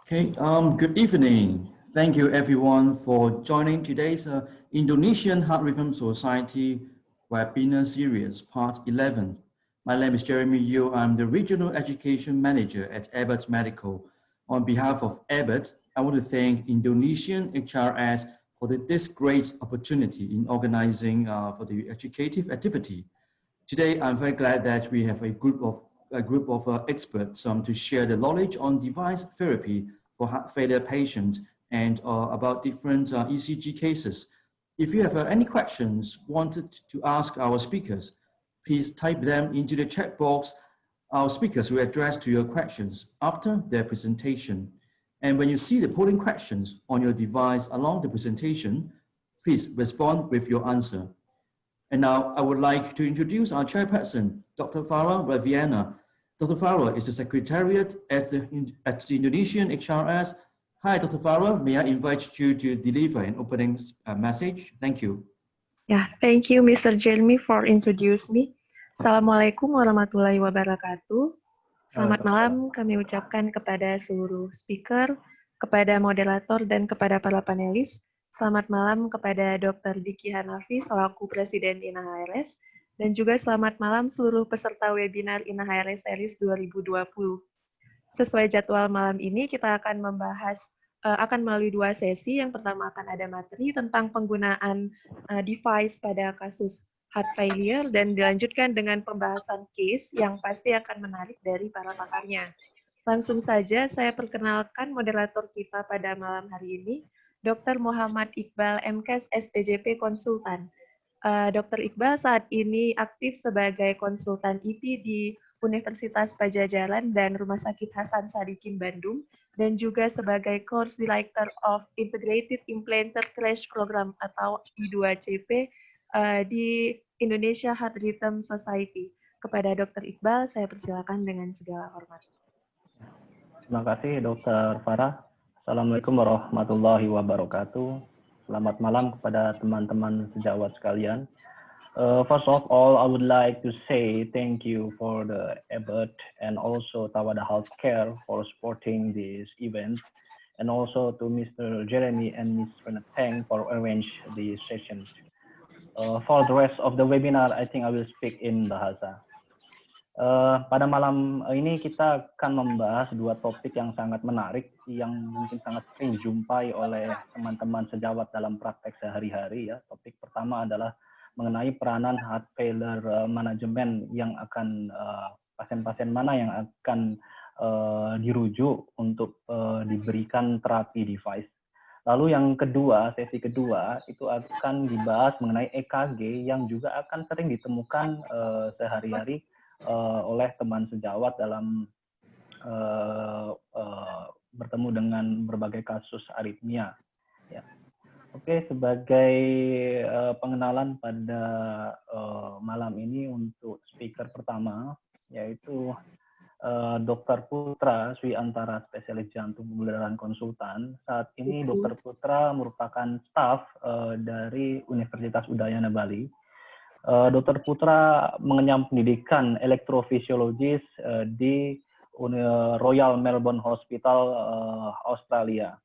Good evening. Thank you everyone for joining today's Indonesian Heart Rhythm Society webinar series, part 11. My name is Jeremy Yu. I'm the Regional Education Manager at Abbott Medical. On behalf of Abbott, I want to thank Indonesian HRS for this great opportunity in organizing for the educative activity. Today, I'm very glad that we have a group of experts to share the knowledge on device therapy for heart failure patients and about different ECG cases. If you have any questions wanted to ask our speakers, please type them into the chat box. Our speakers will address to your questions after their presentation. And when you see the polling questions on your device along the presentation, please respond with your answer. And now I would like to introduce our chairperson, Dr. Farah Raviana. Dr. Farah is the secretariat at the Indonesian HRS. Hi, Dr. Farah. May I invite you to deliver an opening message? Thank you. Yeah, thank you, Mr. Jeremy, for introducing me. Assalamualaikum warahmatullahi wabarakatuh. Selamat malam kami ucapkan kepada seluruh speaker, kepada moderator, dan kepada para panelis. Selamat malam kepada Dr. Diki Hanafi selaku Presiden INAHRS, dan juga selamat malam seluruh peserta webinar INAHRS Series 2020. Sesuai jadwal malam ini, kita akan membahas akan melalui dua sesi. Yang pertama akan ada materi tentang penggunaan device pada kasus heart failure, dan dilanjutkan dengan pembahasan case yang pasti akan menarik dari para pakarnya. Langsung saja saya perkenalkan moderator kita pada malam hari ini, Dr. Muhammad Iqbal, MKes SPJP Konsultan. Dr. Iqbal saat ini aktif sebagai konsultan IP di Universitas Pajajaran dan Rumah Sakit Hasan Sadikin Bandung, dan juga sebagai Course Director of Integrated Implanter Crash Program atau I2CP di Indonesia Heart Rhythm Society. Kepada Dr. Iqbal, saya persilakan dengan segala hormat. Terima kasih Dr. Farah. Assalamualaikum warahmatullahi wabarakatuh. Selamat malam kepada teman-teman sejawat sekalian. First of all, I would like to say thank you for the Abbott and also Tawada Healthcare for supporting this event, and also to Mr. Jeremy and Ms. Renat Tang for arrange the session. For the rest of the webinar, I think I will speak in Bahasa. Pada malam ini kita akan membahas dua topik yang sangat menarik yang mungkin sangat sering dijumpai oleh teman-teman sejawat dalam praktek sehari-hari. Ya. Topik pertama adalah mengenai peranan heart failure manajemen yang akan pasien-pasien mana yang akan dirujuk untuk diberikan terapi device. Lalu yang kedua, sesi kedua itu akan dibahas mengenai EKG yang juga akan sering ditemukan sehari-hari oleh teman sejawat dalam bertemu dengan berbagai kasus aritmia. Ya. Oke, sebagai pengenalan pada malam ini untuk speaker pertama, yaitu Dr. Putra Swi Antara, spesialis jantung pembuluh konsultan. Saat ini Dr. Putra merupakan staf dari Universitas Udayana Bali. Dr. Putra mengenyam pendidikan elektrofisiologis di Royal Melbourne Hospital, Australia.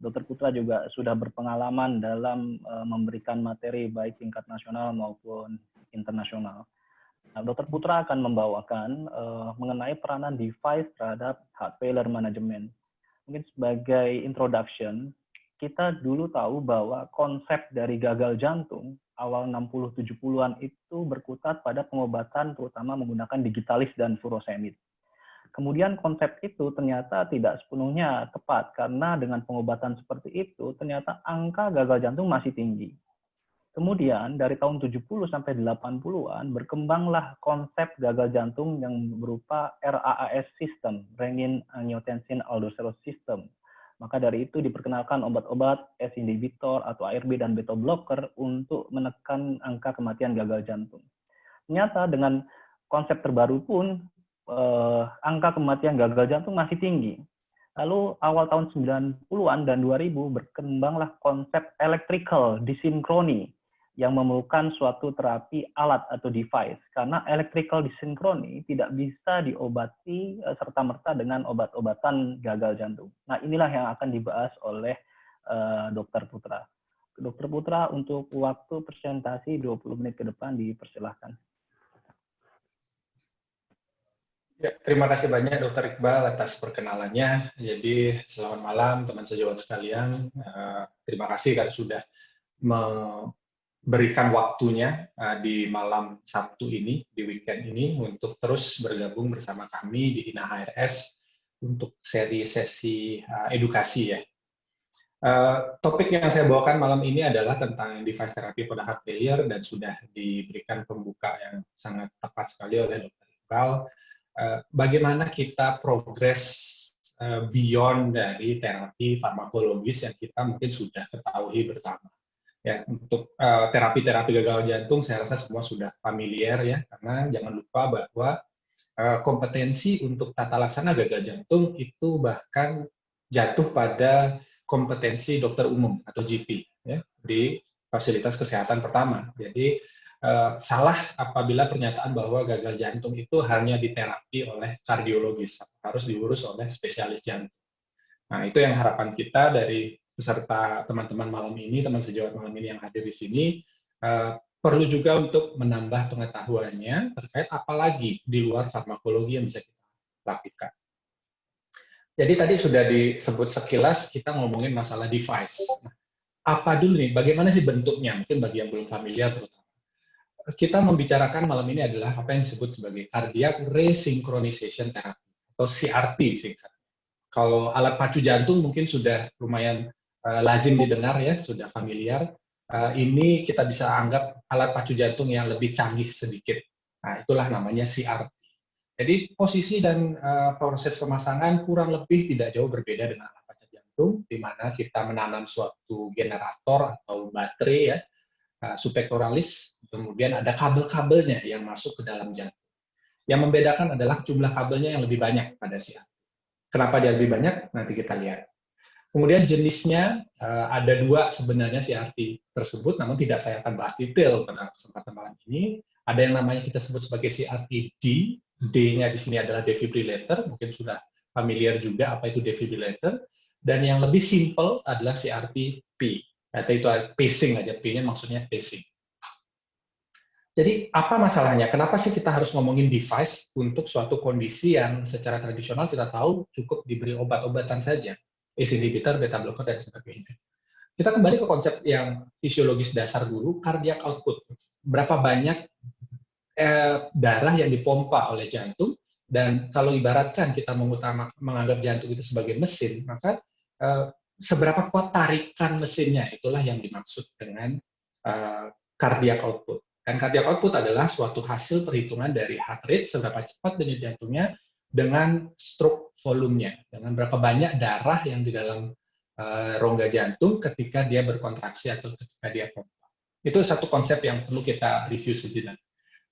Dr. Putra juga sudah berpengalaman dalam memberikan materi baik tingkat nasional maupun internasional. Nah, Dr. Putra akan membawakan mengenai peranan device terhadap heart failure management. Mungkin sebagai introduction, kita dulu tahu bahwa konsep dari gagal jantung awal 60-70-an itu berkutat pada pengobatan terutama menggunakan digitalis dan furosemid. Kemudian konsep itu ternyata tidak sepenuhnya tepat karena dengan pengobatan seperti itu ternyata angka gagal jantung masih tinggi. Kemudian dari tahun 70 sampai 80-an berkembanglah konsep gagal jantung yang berupa RAAS system, renin angiotensin aldosterone system. Maka dari itu diperkenalkan obat-obat S inhibitor atau ARB dan beta blocker untuk menekan angka kematian gagal jantung. Ternyata dengan konsep terbaru pun angka kematian gagal jantung masih tinggi. Lalu awal tahun 90-an dan 2000 berkembanglah konsep electrical disinchrony yang memerlukan suatu terapi alat atau device, karena electrical dyssynchrony tidak bisa diobati serta-merta dengan obat-obatan gagal jantung. Nah, inilah yang akan dibahas oleh Dr. Putra. Dr. Putra, untuk waktu presentasi 20 menit ke depan dipersilahkan. Ya, terima kasih banyak Dr. Iqbal atas perkenalannya. Jadi, selamat malam teman sejawat sekalian. Terima kasih karena sudah memberikan waktunya di malam Sabtu ini, di weekend ini, untuk terus bergabung bersama kami di INA HRS untuk seri sesi edukasi ya. Topik yang saya bawakan malam ini adalah tentang device terapi pada heart failure dan sudah diberikan pembuka yang sangat tepat sekali oleh Dr. Iqbal. Bagaimana kita progres beyond dari terapi farmakologis yang kita mungkin sudah ketahui bersama. Ya, untuk terapi-terapi gagal jantung saya rasa semua sudah familiar ya, karena jangan lupa bahwa kompetensi untuk tata laksana gagal jantung itu bahkan jatuh pada kompetensi dokter umum atau GP ya, di fasilitas kesehatan pertama. Jadi salah apabila pernyataan bahwa gagal jantung itu hanya diterapi oleh kardiologis, harus diurus oleh spesialis jantung. Nah, itu yang harapan kita dari peserta teman-teman malam ini, teman sejawat malam ini yang hadir di sini, perlu juga untuk menambah pengetahuannya terkait apalagi di luar farmakologi yang bisa kita lakukan. Jadi tadi sudah disebut sekilas, kita ngomongin masalah device. Nah, apa dulu nih, bagaimana sih bentuknya? Mungkin bagi yang belum familiar terutama. Kita membicarakan malam ini adalah apa yang disebut sebagai cardiac resynchronization therapy atau CRT singkat. Kalau alat pacu jantung mungkin sudah lumayan lazim didengar ya, sudah familiar. Ini kita bisa anggap alat pacu jantung yang lebih canggih sedikit. Nah, itulah namanya CRT. Jadi posisi dan proses pemasangan kurang lebih tidak jauh berbeda dengan alat pacu jantung, di mana kita menanam suatu generator atau baterai ya, subpectoralis, kemudian ada kabel-kabelnya yang masuk ke dalam jantung. Yang membedakan adalah jumlah kabelnya yang lebih banyak pada CRT. Kenapa dia lebih banyak? Nanti kita lihat. Kemudian jenisnya ada dua sebenarnya CRT tersebut, namun tidak saya akan bahas detail pada kesempatan malam ini. Ada yang namanya kita sebut sebagai CRT-D, D-nya di sini adalah defibrillator, mungkin sudah familiar juga apa itu defibrillator, dan yang lebih simple adalah CRT-P. Itu pacing aja, P-nya maksudnya pacing. Jadi apa masalahnya? Kenapa sih kita harus ngomongin device untuk suatu kondisi yang secara tradisional kita tahu cukup diberi obat-obatan saja, ACE inhibitor, beta blocker, dan sebagainya. Kita kembali ke konsep yang fisiologis dasar dulu, cardiac output. Berapa banyak darah yang dipompa oleh jantung, dan kalau ibaratkan kita menganggap jantung itu sebagai mesin, maka seberapa kuat tarikan mesinnya, itulah yang dimaksud dengan cardiac output. Dan cardiac output adalah suatu hasil perhitungan dari heart rate, seberapa cepat denyut jantungnya, dengan stroke volumenya, dengan berapa banyak darah yang di dalam rongga jantung ketika dia berkontraksi atau ketika dia pompa. Itu satu konsep yang perlu kita review sejenak.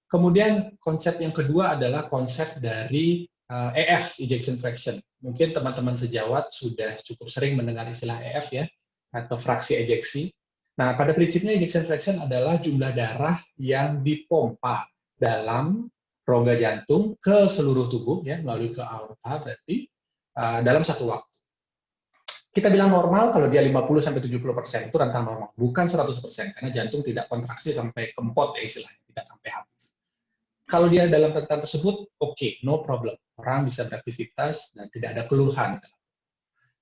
Kemudian konsep yang kedua adalah konsep dari EF, ejection fraction. Mungkin teman-teman sejawat sudah cukup sering mendengar istilah EF ya, atau fraksi ejeksi. Nah, pada prinsipnya ejection fraction adalah jumlah darah yang dipompa dalam rongga jantung ke seluruh tubuh ya, melalui ke aorta berarti dalam satu waktu. Kita bilang normal kalau dia 50-70% itu rentang normal, bukan 100% karena jantung tidak kontraksi sampai kempot ya istilahnya, tidak sampai habis. Kalau dia dalam rentang tersebut, oke, no problem. Orang bisa beraktivitas dan tidak ada keluhan.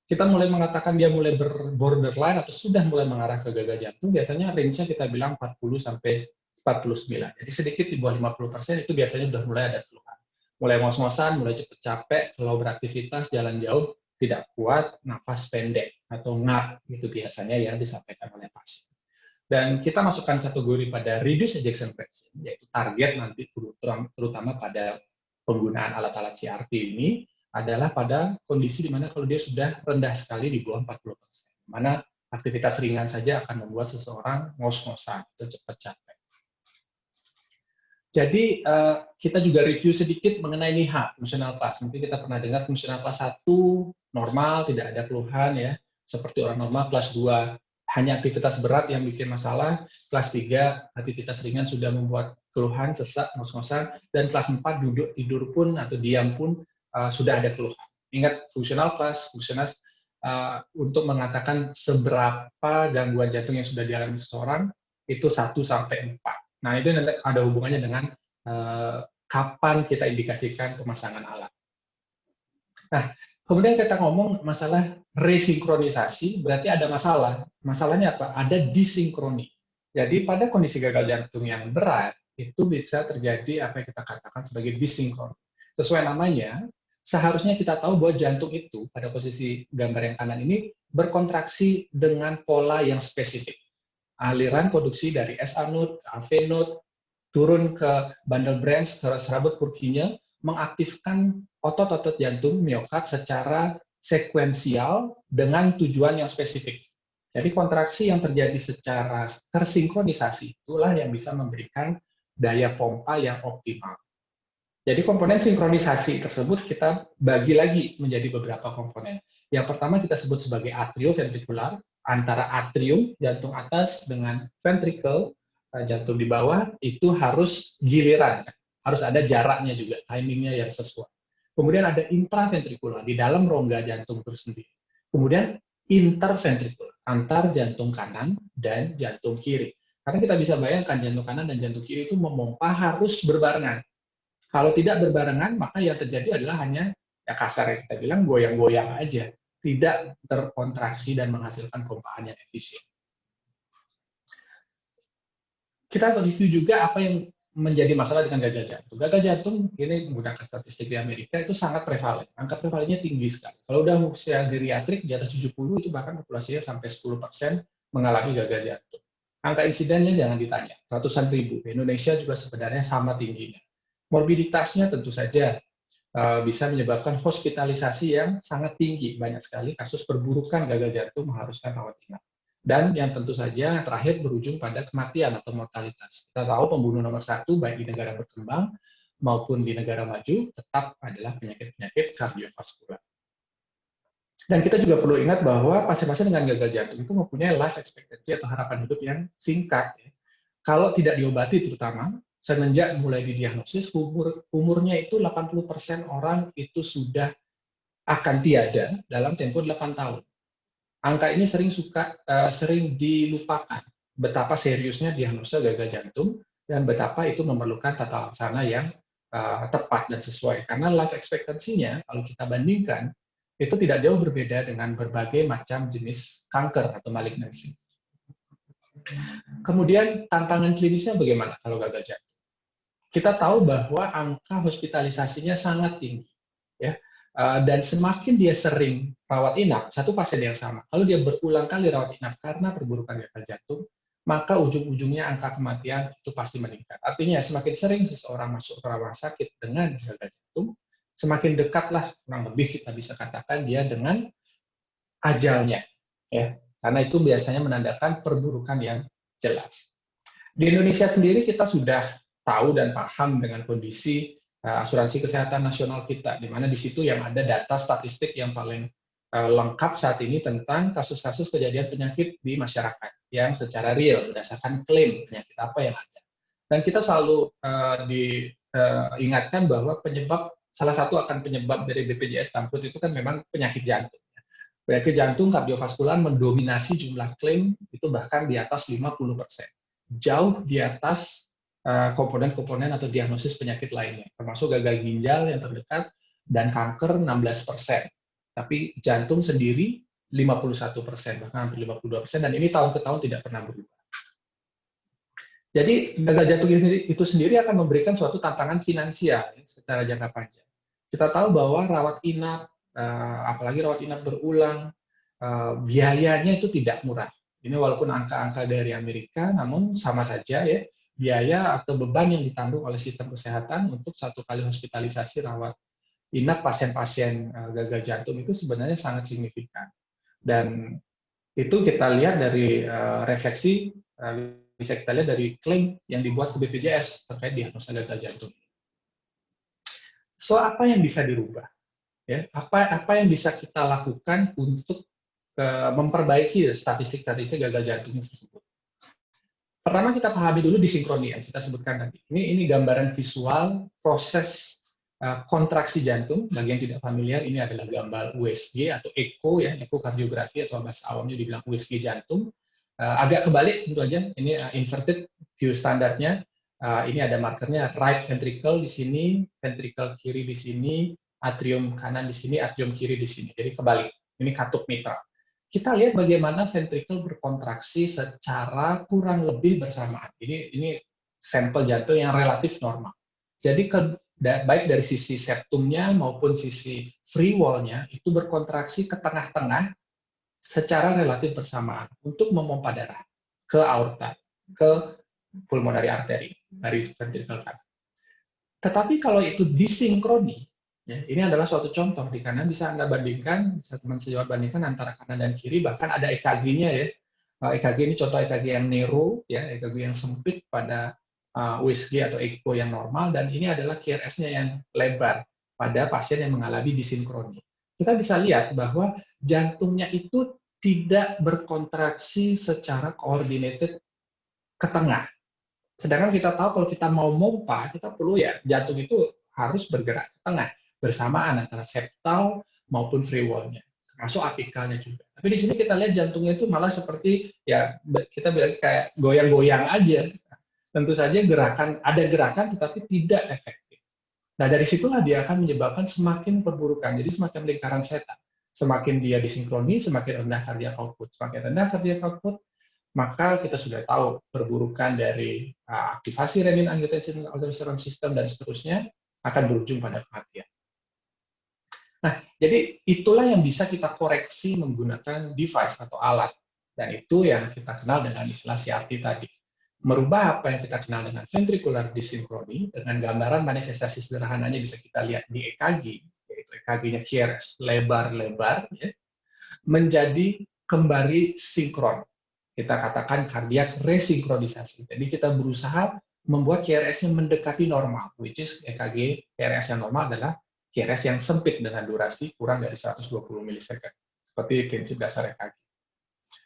Kita mulai mengatakan dia mulai borderline atau sudah mulai mengarah ke gagal jantung, biasanya range-nya kita bilang 40-49. Jadi sedikit di bawah 50% itu biasanya sudah mulai ada keluhan. Mulai ngos-ngosan, mulai cepet capek, kalau beraktivitas, jalan jauh, tidak kuat, nafas pendek, atau ngap, itu biasanya yang disampaikan oleh pasien. Dan kita masukkan kategori pada reduced ejection fraction, yaitu target nanti terutama pada penggunaan alat-alat CRT ini, adalah pada kondisi di mana kalau dia sudah rendah sekali di bawah 40%. Mana aktivitas ringan saja akan membuat seseorang ngos-ngosan atau cepat capek. Jadi kita juga review sedikit mengenai NIHA, functional class. Mungkin kita pernah dengar functional class 1, normal, tidak ada keluhan ya, seperti orang normal, kelas 2 hanya aktivitas berat yang bikin masalah, kelas 3 aktivitas ringan sudah membuat keluhan, sesak, ngos-ngosan, dan kelas 4 duduk tidur pun atau diam pun sudah ada keluhan. Ingat, fungsional kelas, fungsional untuk mengatakan seberapa gangguan jantung yang sudah dialami seseorang, itu 1 sampai 4. Nah, itu ada hubungannya dengan kapan kita indikasikan pemasangan alat. Nah, kemudian kita ngomong masalah resinkronisasi, berarti ada masalah. Masalahnya apa? Ada disinkroni. Jadi pada kondisi gagal jantung yang berat, itu bisa terjadi apa yang kita katakan sebagai disinkron. Sesuai namanya, seharusnya kita tahu bahwa jantung itu, pada posisi gambar yang kanan ini, berkontraksi dengan pola yang spesifik. Aliran produksi dari SA node ke AV node, turun ke bundle branch, serabut Purkinje, mengaktifkan otot-otot jantung miokard secara sekuensial dengan tujuan yang spesifik. Jadi kontraksi yang terjadi secara tersinkronisasi itulah yang bisa memberikan daya pompa yang optimal. Jadi komponen sinkronisasi tersebut kita bagi lagi menjadi beberapa komponen. Yang pertama kita sebut sebagai atrioventrikular, antara atrium, jantung atas, dengan ventricle, jantung di bawah, itu harus giliran. Harus ada jaraknya juga, timingnya yang sesuai. Kemudian ada intraventrikular, di dalam rongga jantung itu sendiri. Kemudian interventrikular, antar jantung kanan dan jantung kiri. Karena kita bisa bayangkan jantung kanan dan jantung kiri itu memompa harus berbarengan. Kalau tidak berbarengan, maka yang terjadi adalah hanya, ya kasar yang kita bilang, goyang-goyang aja. Tidak terkontraksi dan menghasilkan pompaan yang efisien. Kita review juga apa yang menjadi masalah dengan gagal jantung. Gagal jantung, ini menggunakan statistik di Amerika, itu sangat prevalen. Angka prevalennya tinggi sekali. Kalau udah usia geriatrik, di atas 70, itu bahkan populasinya sampai 10% mengalami gagal jantung. Angka insidennya jangan ditanya, ratusan ribu. Di Indonesia juga sebenarnya sama tingginya. Morbiditasnya tentu saja bisa menyebabkan hospitalisasi yang sangat tinggi. Banyak sekali kasus perburukan gagal jantung mengharuskan rawat inap. Dan yang tentu saja yang terakhir berujung pada kematian atau mortalitas. Kita tahu pembunuh nomor 1 baik di negara berkembang maupun di negara maju tetap adalah penyakit-penyakit kardiovaskular. Dan kita juga perlu ingat bahwa pasien-pasien dengan gagal jantung itu mempunyai life expectancy atau harapan hidup yang singkat. Kalau tidak diobati terutama, semenjak mulai didiagnosis, umurnya itu 80% orang itu sudah akan tiada dalam tempo 8 tahun. Angka ini sering dilupakan, betapa seriusnya diagnosa gagal jantung dan betapa itu memerlukan tata laksana yang tepat dan sesuai. Karena life expectancy-nya, kalau kita bandingkan, itu tidak jauh berbeda dengan berbagai macam jenis kanker atau malignansi. Kemudian tantangan klinisnya bagaimana kalau gagal jantung? Kita tahu bahwa angka hospitalisasinya sangat tinggi, ya. Dan semakin dia sering rawat inap, satu pasien yang sama, kalau dia berulang kali rawat inap karena perburukan gagal jantung, maka ujung-ujungnya angka kematian itu pasti meningkat. Artinya semakin sering seseorang masuk ke rumah sakit dengan gagal jantung, semakin dekatlah kurang lebih kita bisa katakan dia dengan ajalnya, ya. Karena itu biasanya menandakan perburukan yang jelas. Di Indonesia sendiri kita sudah tahu dan paham dengan kondisi asuransi kesehatan nasional kita, di mana di situ yang ada data statistik yang paling lengkap saat ini tentang kasus-kasus kejadian penyakit di masyarakat yang secara real berdasarkan klaim penyakit apa yang ada. Dan kita selalu diingatkan bahwa salah satu akan penyebab dari BPJS Tamrut itu kan memang penyakit jantung. Penyakit jantung kardiovaskular mendominasi jumlah klaim itu bahkan di atas 50%. Jauh di atas komponen-komponen atau diagnosis penyakit lainnya, termasuk gagal ginjal yang terdekat dan kanker 16%. Tapi jantung sendiri 51%, bahkan hampir 52%, dan ini tahun ke tahun tidak pernah berubah. Jadi gagal jantung itu sendiri akan memberikan suatu tantangan finansial secara jangka panjang. Kita tahu bahwa rawat inap, apalagi rawat inap berulang, biayanya itu tidak murah. Ini walaupun angka-angka dari Amerika, namun sama saja ya, biaya atau beban yang ditanggung oleh sistem kesehatan untuk satu kali hospitalisasi rawat inap pasien-pasien gagal jantung itu sebenarnya sangat signifikan. Dan itu kita lihat dari refleksi, bisa kita lihat dari klaim yang dibuat ke BPJS terkait diagnosa gagal jantung. So, apa yang bisa dirubah? Ya, apa yang bisa kita lakukan untuk memperbaiki statistik-statistik gagal jantung tersebut. Pertama kita pahami dulu disinkroni yang kita sebutkan tadi. Ini gambaran visual proses kontraksi jantung. Bagi yang tidak familiar, ini adalah gambar USG atau echo ya, ekokardiografi atau bahasa awamnya dibilang USG jantung. Agak kebalik tentu aja. Ini inverted view standarnya. Ini ada markernya right ventricle di sini, ventricle kiri di sini, atrium kanan di sini, atrium kiri di sini. Jadi kebalik. Ini katup mitra. Kita lihat bagaimana ventricle berkontraksi secara kurang lebih bersamaan. Ini sampel jantung yang relatif normal. Jadi baik dari sisi septumnya maupun sisi free wall-nya itu berkontraksi ke tengah-tengah secara relatif bersamaan untuk memompa darah ke aorta, ke pulmonary artery dari ventricle kanan. Tetapi kalau itu disinkroni, ya, ini adalah suatu contoh di kanan bisa Anda bandingkan, bisa teman sejawat bandingkan antara kanan dan kiri, bahkan ada EKG-nya ya. EKG ini contoh EKG yang narrow, ya, EKG yang sempit pada USG atau echo yang normal, dan ini adalah QRS-nya yang lebar pada pasien yang mengalami disinkroni. Kita bisa lihat bahwa jantungnya itu tidak berkontraksi secara coordinated ke tengah. Sedangkan kita tahu kalau kita mau mompa, kita perlu ya jantung itu harus bergerak ke tengah bersamaan antara septal maupun free wall-nya, termasuk apikalnya juga. Tapi di sini kita lihat jantungnya itu malah seperti ya kita bilang kayak goyang-goyang aja. Tentu saja ada gerakan tetapi tidak efektif. Nah dari situlah dia akan menyebabkan semakin perburukan. Jadi semacam lingkaran setan. Semakin dia disinkroni, semakin rendah cardiac output. Semakin rendah cardiac output, maka kita sudah tahu perburukan dari aktivasi renin-angiotensin-aldosteron system dan seterusnya akan berujung pada kematian. Nah, jadi itulah yang bisa kita koreksi menggunakan device atau alat. Dan itu yang kita kenal dengan istilah CRT tadi. Merubah apa yang kita kenal dengan ventricular dyssynchrony, dengan gambaran manifestasi sederhananya bisa kita lihat di EKG, yaitu EKG-nya QRS lebar-lebar, ya, menjadi kembali sinkron. Kita katakan kardiak resinkronisasi. Jadi kita berusaha membuat QRS-nya mendekati normal, which is EKG QRS yang normal adalah QRS yang sempit dengan durasi kurang dari 120 milisecond, seperti prinsip dasar EKG.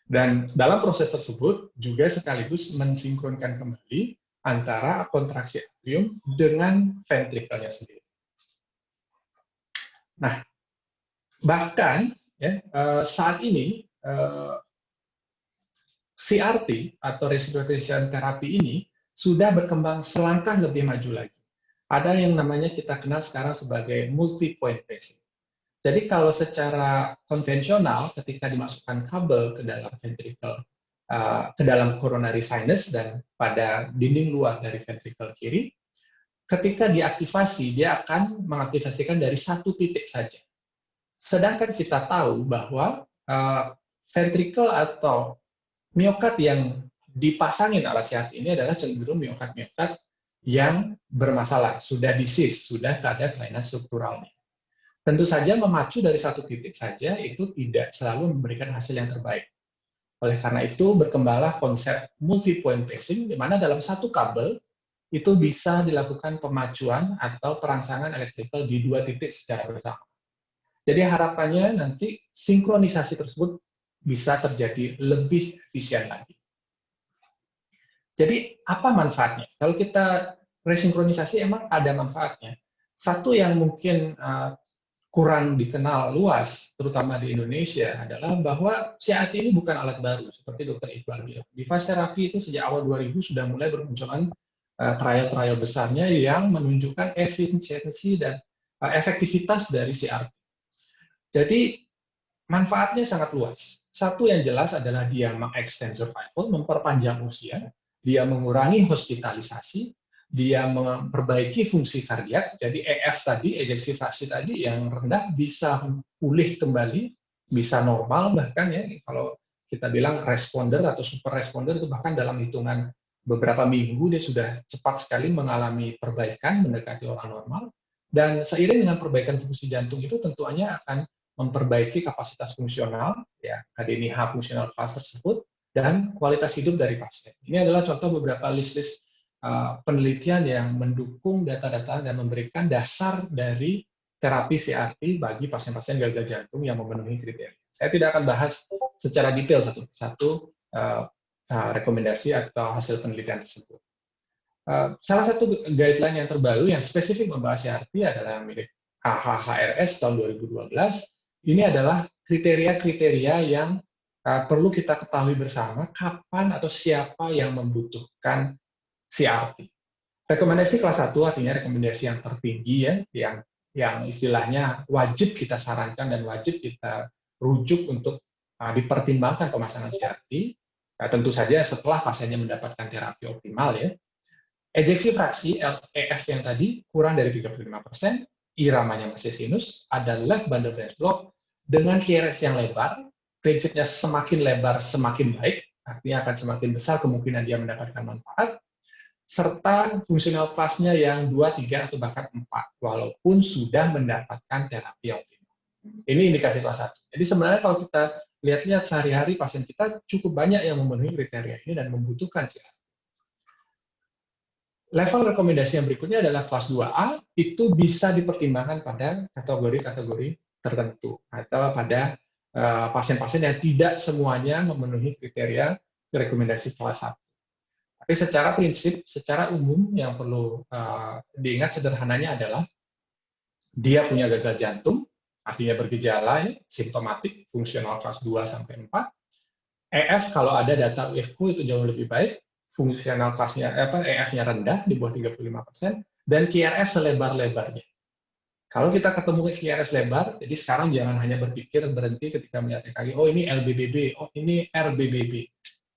Dan dalam proses tersebut juga sekaligus mensinkronkan kembali antara kontraksi atrium dengan ventrikelnya sendiri. Nah, bahkan ya, saat ini CRT atau resuscitation therapy ini sudah berkembang selangkah lebih maju lagi. Ada yang namanya kita kenal sekarang sebagai multi-point pacing. Jadi kalau secara konvensional ketika dimasukkan kabel ke dalam ventricle, ke dalam coronary sinus dan pada dinding luar dari ventricle kiri, ketika diaktifasi dia akan mengaktifasikan dari satu titik saja. Sedangkan kita tahu bahwa ventricle atau miokard yang dipasangin alat CRT ini adalah cenderung miokard-miokard yang bermasalah, sudah disease, sudah ada kelainan strukturalnya. Tentu saja memacu dari satu titik saja itu tidak selalu memberikan hasil yang terbaik. Oleh karena itu berkembanglah konsep multi-point pacing, di mana dalam satu kabel itu bisa dilakukan pemacuan atau perangsangan elektrikal di dua titik secara bersama. Jadi harapannya nanti sinkronisasi tersebut bisa terjadi lebih efisien lagi. Jadi apa manfaatnya? Kalau kita resinkronisasi emang ada manfaatnya. Satu yang mungkin kurang dikenal luas, terutama di Indonesia, adalah bahwa CRT ini bukan alat baru, seperti Dr. Iqbal bilang. Device terapi itu sejak awal 2000 sudah mulai bermunculan trial-trial besarnya yang menunjukkan efisiensi dan efektivitas dari CRT. Jadi, manfaatnya sangat luas. Satu yang jelas adalah dia mengextend survival, memperpanjang usia, dia mengurangi hospitalisasi, dia memperbaiki fungsi kardiak, jadi EF tadi, ejeksi fraksi tadi yang rendah bisa pulih kembali, bisa normal bahkan ya, kalau kita bilang responder atau super responder itu bahkan dalam hitungan beberapa minggu dia sudah cepat sekali mengalami perbaikan, mendekati orang normal, dan seiring dengan perbaikan fungsi jantung itu tentunya akan memperbaiki kapasitas fungsional, ya KDNIH fungsional class tersebut, dan kualitas hidup dari pasien. Ini adalah contoh beberapa list-list penelitian yang mendukung data-data dan memberikan dasar dari terapi CRT bagi pasien-pasien gagal jantung yang memenuhi kriteria. Saya tidak akan bahas secara detail satu rekomendasi atau hasil penelitian tersebut. Salah satu guideline yang terbaru yang spesifik membahas CRT adalah yang milik AHHRS tahun 2012. Ini adalah kriteria-kriteria yang perlu kita ketahui bersama kapan atau siapa yang membutuhkan CRT. Rekomendasi kelas 1 artinya rekomendasi yang tertinggi ya, yang istilahnya wajib kita sarankan dan wajib kita rujuk untuk dipertimbangkan pemasangan CRT. Tentu saja setelah pasiennya mendapatkan terapi optimal ya. Ejeksi fraksi LEF yang tadi kurang dari 35%, iramanya masih sinus, ada left bundle branch block dengan QRS yang lebar, prinsipnya semakin lebar semakin baik, artinya akan semakin besar kemungkinan dia mendapatkan manfaat, serta fungsional kelasnya yang 2, 3, atau bahkan 4, walaupun sudah mendapatkan terapi optimal. Ini indikasi kelas 1. Jadi sebenarnya kalau kita lihat-lihat sehari-hari pasien kita cukup banyak yang memenuhi kriteria ini dan membutuhkan CRT. Level rekomendasi yang berikutnya adalah kelas 2A, itu bisa dipertimbangkan pada kategori-kategori tertentu, atau pada pasien-pasien yang tidak semuanya memenuhi kriteria rekomendasi kelas 1. Tapi secara prinsip, secara umum yang perlu diingat sederhananya adalah dia punya gagal jantung, artinya bergejala, simptomatik, fungsional kelas 2 sampai 4. EF kalau ada data echo itu jauh lebih baik, fungsional kelasnya EF-nya rendah di bawah 35%, dan QRS selebar-lebarnya. Kalau kita ketemu QRS lebar, jadi sekarang jangan hanya berhenti ketika melihat EKG, oh ini LBBB, oh ini RBBB.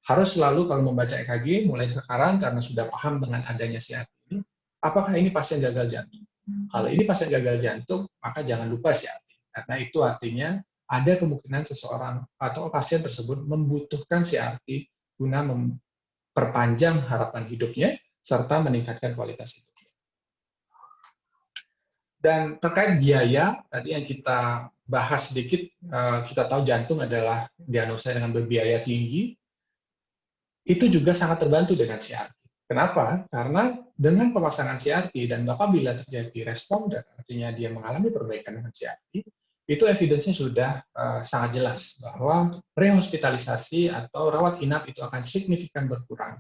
Harus selalu kalau membaca EKG, mulai sekarang karena sudah paham dengan adanya CRT ini, apakah ini pasien gagal jantung? Kalau ini pasien gagal jantung, maka jangan lupa CRT. Karena itu artinya ada kemungkinan seseorang atau pasien tersebut membutuhkan CRT guna memperpanjang harapan hidupnya, serta meningkatkan kualitas hidupnya. Dan terkait biaya, tadi yang kita bahas sedikit, kita tahu jantung adalah diagnosa dengan berbiaya tinggi, itu juga sangat terbantu dengan CRT. Kenapa? Karena dengan pemasangan CRT dan apabila terjadi respon, artinya dia mengalami perbaikan dengan CRT, itu evidence-nya sudah sangat jelas bahwa rehospitalisasi atau rawat inap itu akan signifikan berkurang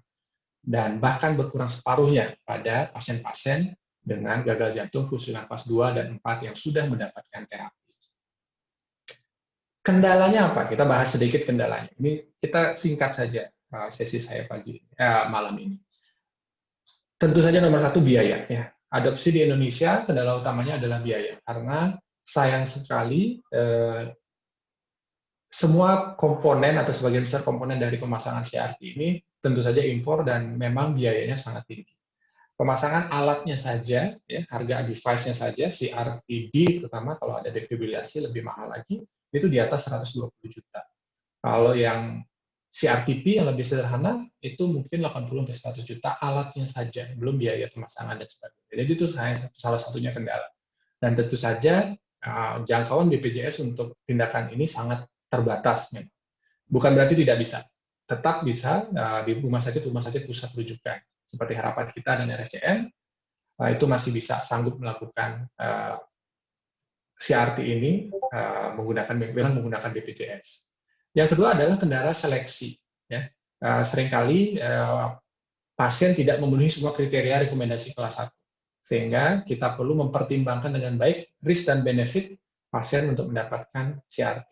dan bahkan berkurang separuhnya pada pasien-pasien dengan gagal jantung fungsional kelas 2 dan 4 yang sudah mendapatkan terapi. Kendalanya apa? Kita bahas sedikit kendalanya. Ini kita singkat saja sesi saya malam ini. Tentu saja nomor satu biaya. Ya. Adopsi di Indonesia kendala utamanya adalah biaya karena sayang sekali semua komponen atau sebagian besar komponen dari pemasangan CRT ini tentu saja impor dan memang biayanya sangat tinggi. Pemasangan alatnya saja, ya, harga device-nya saja, CRT-D terutama kalau ada defibrilasi lebih mahal lagi, itu di atas 120 juta. Kalau yang CRT-P yang lebih sederhana, itu mungkin 80-100 juta alatnya saja, belum biaya pemasangan dan sebagainya. Jadi itu salah satunya kendala. Dan tentu saja jangkauan BPJS untuk tindakan ini sangat terbatas. Bukan berarti tidak bisa. Tetap bisa di rumah sakit pusat rujukan. Seperti harapan kita dan RSCM, itu masih bisa sanggup melakukan CRT ini menggunakan BPJS. Yang kedua adalah kendala seleksi. Ya. Seringkali pasien tidak memenuhi semua kriteria rekomendasi kelas 1. Sehingga kita perlu mempertimbangkan dengan baik risk dan benefit pasien untuk mendapatkan CRT.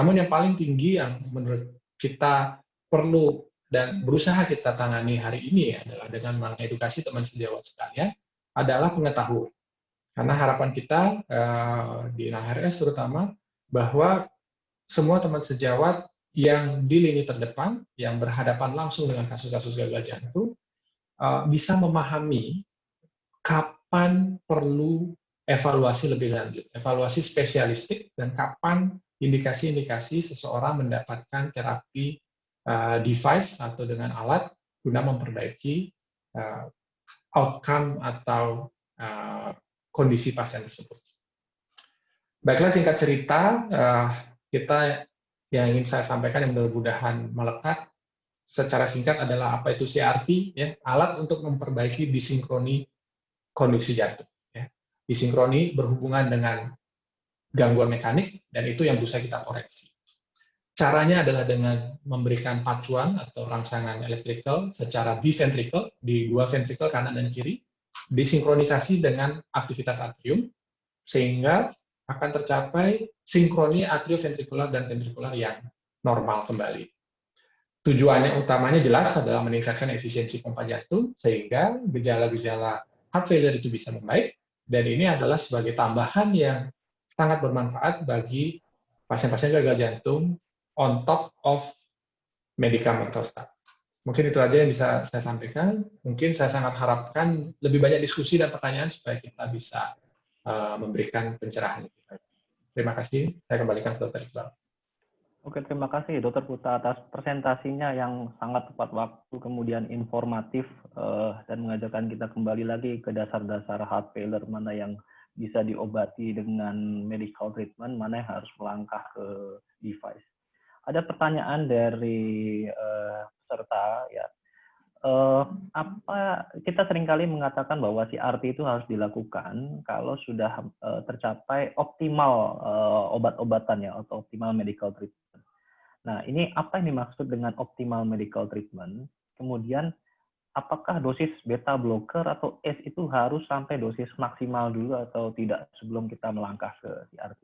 Namun yang paling tinggi yang menurut kita perlu dan berusaha kita tangani hari ini adalah dengan mengedukasi teman sejawat sekalian adalah pengetahuan. Karena harapan kita di NHRS terutama bahwa semua teman sejawat yang di lini terdepan, yang berhadapan langsung dengan kasus-kasus gagal jantung, bisa memahami kapan perlu evaluasi lebih lanjut, evaluasi spesialistik, dan kapan indikasi-indikasi seseorang mendapatkan terapi device atau dengan alat guna memperbaiki outcome atau kondisi pasien tersebut. Baiklah, singkat cerita, kita yang ingin saya sampaikan yang mudah-mudahan melekat secara singkat adalah apa itu CRT, ya, alat untuk memperbaiki disinkroni konduksi jantung. Ya. Disinkroni berhubungan dengan gangguan mekanik dan itu yang bisa kita koreksi. Caranya adalah dengan memberikan pacuan atau rangsangan elektrikal secara biventrikel di dua ventrikel kanan dan kiri, disinkronisasi dengan aktivitas atrium, sehingga akan tercapai sinkroni atrioventrikular dan ventrikular yang normal kembali. Tujuannya utamanya jelas adalah meningkatkan efisiensi pompa jantung, sehingga gejala-gejala heart failure itu bisa membaik, dan ini adalah sebagai tambahan yang sangat bermanfaat bagi pasien-pasien gagal jantung on top of medikamentosa. Mungkin itu aja yang bisa saya sampaikan. Mungkin saya sangat harapkan lebih banyak diskusi dan pertanyaan supaya kita bisa memberikan pencerahan. Terima kasih. Saya kembalikan ke Dr. Iqbal. Oke, terima kasih Dr. Putra atas presentasinya yang sangat tepat waktu, kemudian informatif, dan mengajarkan kita kembali lagi ke dasar-dasar heart failure, mana yang bisa diobati dengan medical treatment, mana yang harus melangkah ke device. Ada pertanyaan dari peserta, ya. Kita seringkali mengatakan bahwa CRT itu harus dilakukan kalau sudah tercapai optimal obat-obatannya atau optimal medical treatment. Nah, ini apa yang dimaksud dengan optimal medical treatment? Kemudian, apakah dosis beta blocker atau ACE itu harus sampai dosis maksimal dulu atau tidak sebelum kita melangkah ke CRT?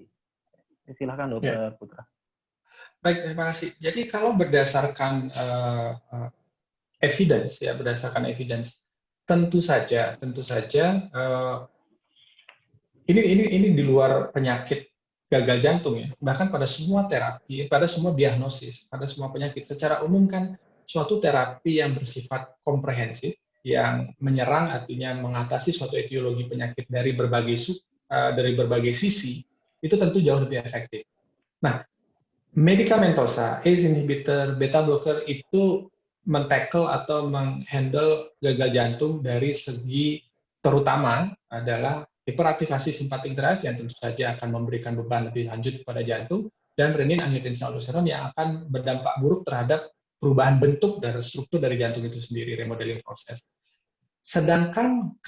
Silakan Dr. Putra. Baik, terima kasih. Jadi kalau berdasarkan evidence, ya berdasarkan evidence, tentu saja ini di luar penyakit gagal jantung ya. Bahkan pada semua terapi, pada semua diagnosis, pada semua penyakit, secara umum kan suatu terapi yang bersifat komprehensif, yang menyerang artinya mengatasi suatu etiologi penyakit dari berbagai sisi, itu tentu jauh lebih efektif. Nah, medikamentosa, ACE inhibitor, beta blocker itu men-tackle atau menghandle gagal jantung dari segi terutama adalah hiperaktivasi simpatik drive yang tentu saja akan memberikan beban lebih lanjut kepada jantung, dan renin-angiotensin-aldosteron yang akan berdampak buruk terhadap perubahan bentuk dan struktur dari jantung itu sendiri, remodeling proses. Sedangkan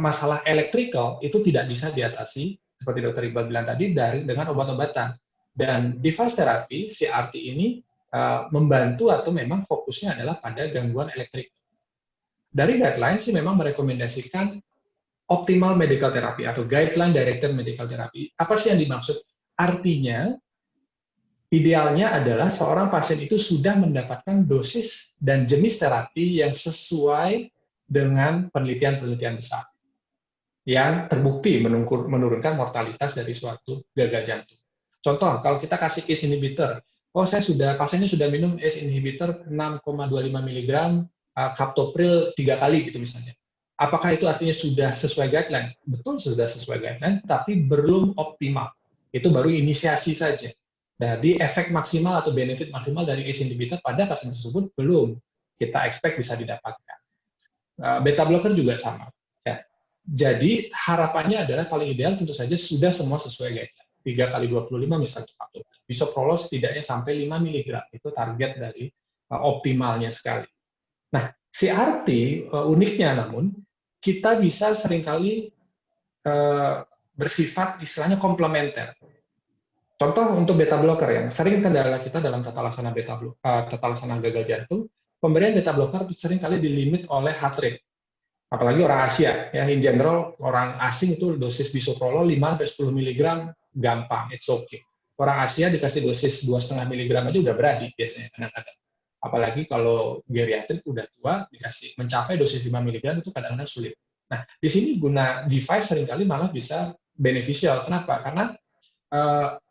masalah elektrikal itu tidak bisa diatasi, seperti Dr. Iqbal bilang tadi, dengan obat-obatan. Dan device terapi, CRT ini membantu atau memang fokusnya adalah pada gangguan elektrik. Dari guideline sih memang merekomendasikan optimal medical therapy atau guideline directed medical therapy. Apa sih yang dimaksud? Artinya, idealnya adalah seorang pasien itu sudah mendapatkan dosis dan jenis terapi yang sesuai dengan penelitian-penelitian besar yang terbukti menurunkan mortalitas dari suatu gagal jantung. Contoh, kalau kita kasih ACE inhibitor, pasiennya sudah minum ACE inhibitor 6,25 mg captopril 3 kali gitu misalnya. Apakah itu artinya sudah sesuai guideline? Betul, sudah sesuai guideline, tapi belum optimal. Itu baru inisiasi saja. Jadi efek maksimal atau benefit maksimal dari ACE inhibitor pada pasien tersebut belum kita expect bisa didapatkan. Beta blocker juga sama. Ya. Jadi harapannya adalah paling ideal tentu saja sudah semua sesuai guideline. 3 kali 25 misalnya captopril. Bisoprolol setidaknya sampai 5 mg. Itu target dari optimalnya sekali. Nah, CRT uniknya namun, kita bisa seringkali bersifat istilahnya komplementer. Contoh untuk beta blocker yang sering kendala kita dalam tata laksana gagal jantung, pemberian beta blocker seringkali dilimit oleh heart rate. Apalagi orang Asia, ya in general orang asing itu dosis bisoprolol 5-10 mg gampang, it's okay. Orang Asia dikasih dosis 2,5 mg aja udah berani biasanya kadang-kadang. Apalagi kalau geriatrik udah tua dikasih mencapai dosis 5 mg itu kadang-kadang sulit. Nah, di sini guna device seringkali malah bisa beneficial. Kenapa? Karena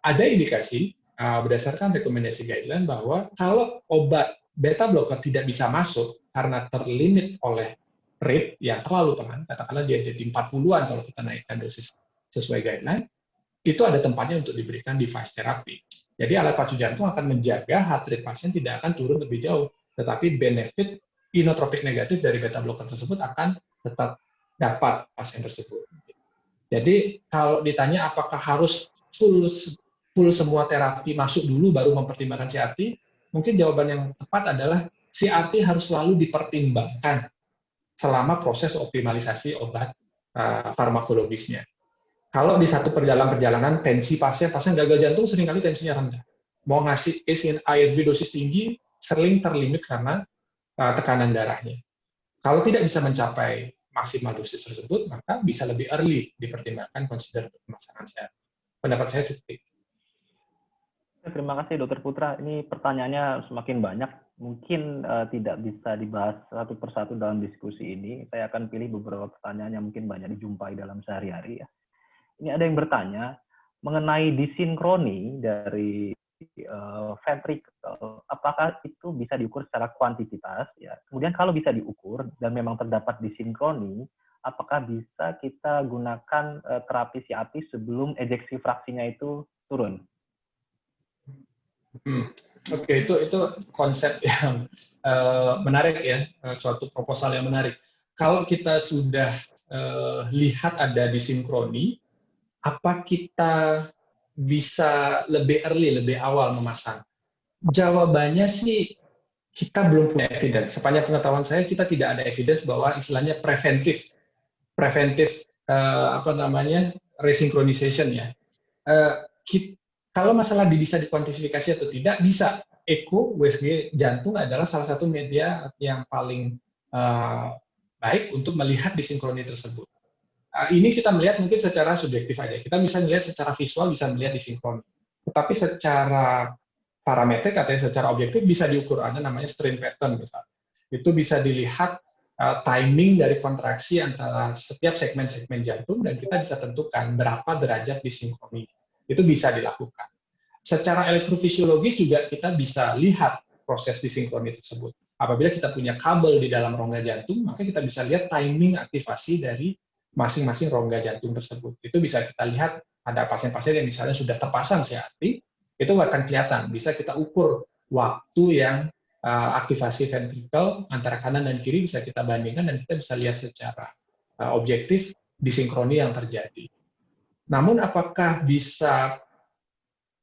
ada indikasi berdasarkan rekomendasi guideline bahwa kalau obat beta blocker tidak bisa masuk karena terlimit oleh rate yang terlalu pelan, katakanlah dia jadi 40-an kalau kita naikkan dosis sesuai guideline, itu ada tempatnya untuk diberikan device terapi. Jadi alat pacu jantung akan menjaga heart rate pasien tidak akan turun lebih jauh, tetapi benefit inotropik negatif dari beta blocker tersebut akan tetap dapat pasien tersebut. Jadi kalau ditanya apakah harus full semua terapi masuk dulu baru mempertimbangkan CRT, mungkin jawaban yang tepat adalah CRT harus selalu dipertimbangkan selama proses optimalisasi obat farmakologisnya. Kalau di satu perjalanan tensi pasien gagal jantung seringkali tensinya rendah. mau ngasih ARB dosis tinggi sering terlimit karena tekanan darahnya. Kalau tidak bisa mencapai maksimal dosis tersebut, maka bisa lebih early dipertimbangkan consider pemasangan CRT. Pendapat saya seperti itu. Terima kasih Dr. Putra. Ini pertanyaannya semakin banyak. Mungkin tidak bisa dibahas satu persatu dalam diskusi ini. Saya akan pilih beberapa pertanyaan yang mungkin banyak dijumpai dalam sehari-hari. Ya. Ini ada yang bertanya mengenai disinkroni dari ventricle, apakah itu bisa diukur secara kuantitas? Ya. Kemudian kalau bisa diukur dan memang terdapat disinkroni, apakah bisa kita gunakan terapi CRT sebelum ejeksi fraksinya itu turun? Oke, itu konsep yang menarik ya, suatu proposal yang menarik. Kalau kita sudah lihat ada disinkroni, apa kita bisa lebih early, lebih awal memasang? Jawabannya sih kita belum punya evidence. Sepanjang pengetahuan saya, kita tidak ada evidence bahwa istilahnya preventif resynchronization ya. Kalau masalah bisa dikuantifikasi atau tidak, bisa. Echo, USG jantung adalah salah satu media yang paling baik untuk melihat disinkroni tersebut. Ini kita melihat mungkin secara subjektif aja. Kita bisa melihat secara visual, bisa melihat disinkroni. Tetapi secara parametrik atau secara objektif bisa diukur. Ada namanya strain pattern misalnya. Itu bisa dilihat timing dari kontraksi antara setiap segmen-segmen jantung dan kita bisa tentukan berapa derajat disinkroni. Itu bisa dilakukan. Secara elektrofisiologis juga kita bisa lihat proses disinkroni tersebut. Apabila kita punya kabel di dalam rongga jantung, maka kita bisa lihat timing aktivasi dari masing-masing rongga jantung tersebut. Itu bisa kita lihat ada pasien-pasien yang misalnya sudah terpasang CRT, itu akan kelihatan. Bisa kita ukur waktu yang aktivasi ventricle antara kanan dan kiri bisa kita bandingkan dan kita bisa lihat secara objektif disinkroni yang terjadi. Namun apakah bisa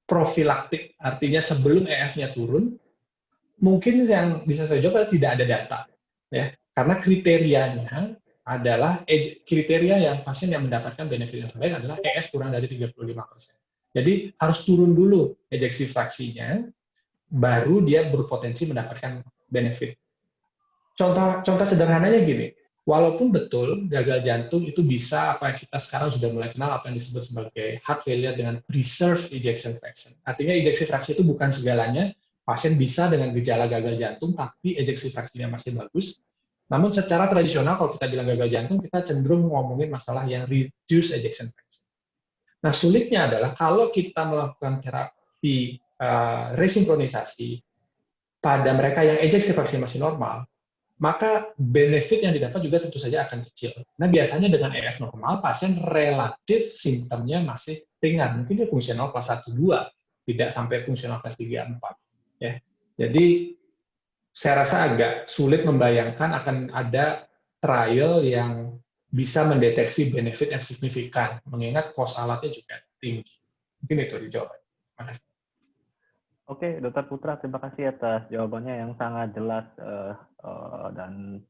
profilaktik, artinya sebelum EF-nya turun? Mungkin yang bisa saya jawab tidak ada data, ya, karena kriterianya adalah kriteria yang pasien yang mendapatkan benefit yang terbaik adalah EF kurang dari 35%. Jadi harus turun dulu ejeksi fraksinya, baru dia berpotensi mendapatkan benefit. Contoh sederhananya gini, walaupun betul gagal jantung itu bisa apa yang kita sekarang sudah mulai kenal apa yang disebut sebagai heart failure dengan preserved ejection fraction. Artinya ejeksi fraksi itu bukan segalanya, pasien bisa dengan gejala gagal jantung tapi ejeksi fraksinya masih bagus. Namun secara tradisional kalau kita bilang gagal jantung, kita cenderung ngomongin masalah yang reduced ejection fraction. Nah, sulitnya adalah kalau kita melakukan terapi resinkronisasi pada mereka yang ejeksi fraksi masih normal, maka benefit yang didapat juga tentu saja akan kecil. Nah, biasanya dengan EF normal, pasien relatif simptomnya masih ringan. Mungkin dia fungsional kelas 1-2, tidak sampai fungsional kelas 3-4. Ya. Jadi, saya rasa agak sulit membayangkan akan ada trial yang bisa mendeteksi benefit yang signifikan, mengingat cost alatnya juga tinggi. Mungkin itu dijawab. Terima kasih. Oke, Dr. Putra, terima kasih atas jawabannya yang sangat jelas dan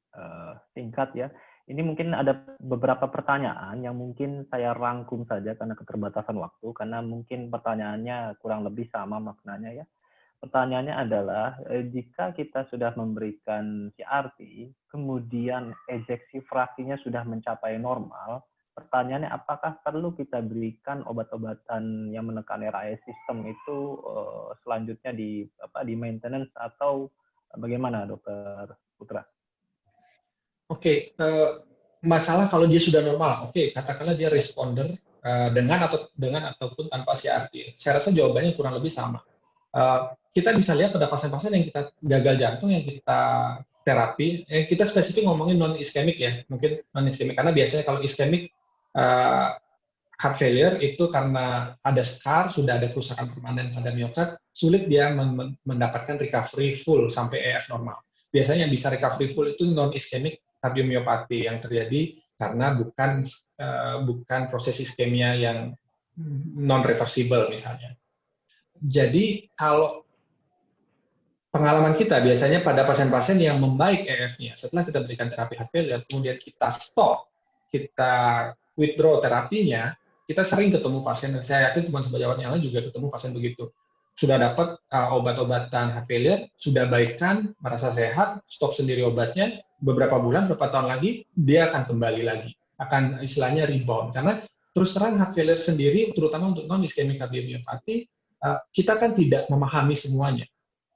singkat ya. Ini mungkin ada beberapa pertanyaan yang mungkin saya rangkum saja karena keterbatasan waktu, karena mungkin pertanyaannya kurang lebih sama maknanya ya. Pertanyaannya adalah, jika kita sudah memberikan CRT, kemudian ejeksi fraksinya sudah mencapai normal, pertanyaannya apakah perlu kita berikan obat-obatan yang menekan RAS sistem itu selanjutnya di maintenance atau bagaimana, Dr. Putra? Oke, masalah kalau dia sudah normal, oke, katakanlah dia responder dengan ataupun tanpa CRT. Saya rasa jawabannya kurang lebih sama. Kita bisa lihat pada pasien-pasien yang kita gagal jantung yang kita terapi, kita spesifik ngomongin non-iskemik ya, mungkin non-iskemik karena biasanya kalau iskemik heart failure itu karena ada scar, sudah ada kerusakan permanen pada miokard, sulit dia mendapatkan recovery full sampai EF normal. Biasanya yang bisa recovery full itu non-iskemik kardiomiopati yang terjadi karena bukan proses iskemia yang non-reversible misalnya. Jadi kalau pengalaman kita biasanya pada pasien-pasien yang membaik EF-nya, setelah kita berikan terapi heart failure, kemudian kita stop, kita withdraw terapinya, kita sering ketemu pasien, saya yakin teman sebajawat yang lain juga ketemu pasien begitu. sudah dapat obat-obatan heart failure, sudah baikkan, merasa sehat, stop sendiri obatnya, beberapa bulan, beberapa tahun lagi, dia akan kembali lagi. Akan istilahnya rebound. Karena terus terang heart failure sendiri, terutama untuk non-ischemic cardiomyopathy, kita kan tidak memahami semuanya.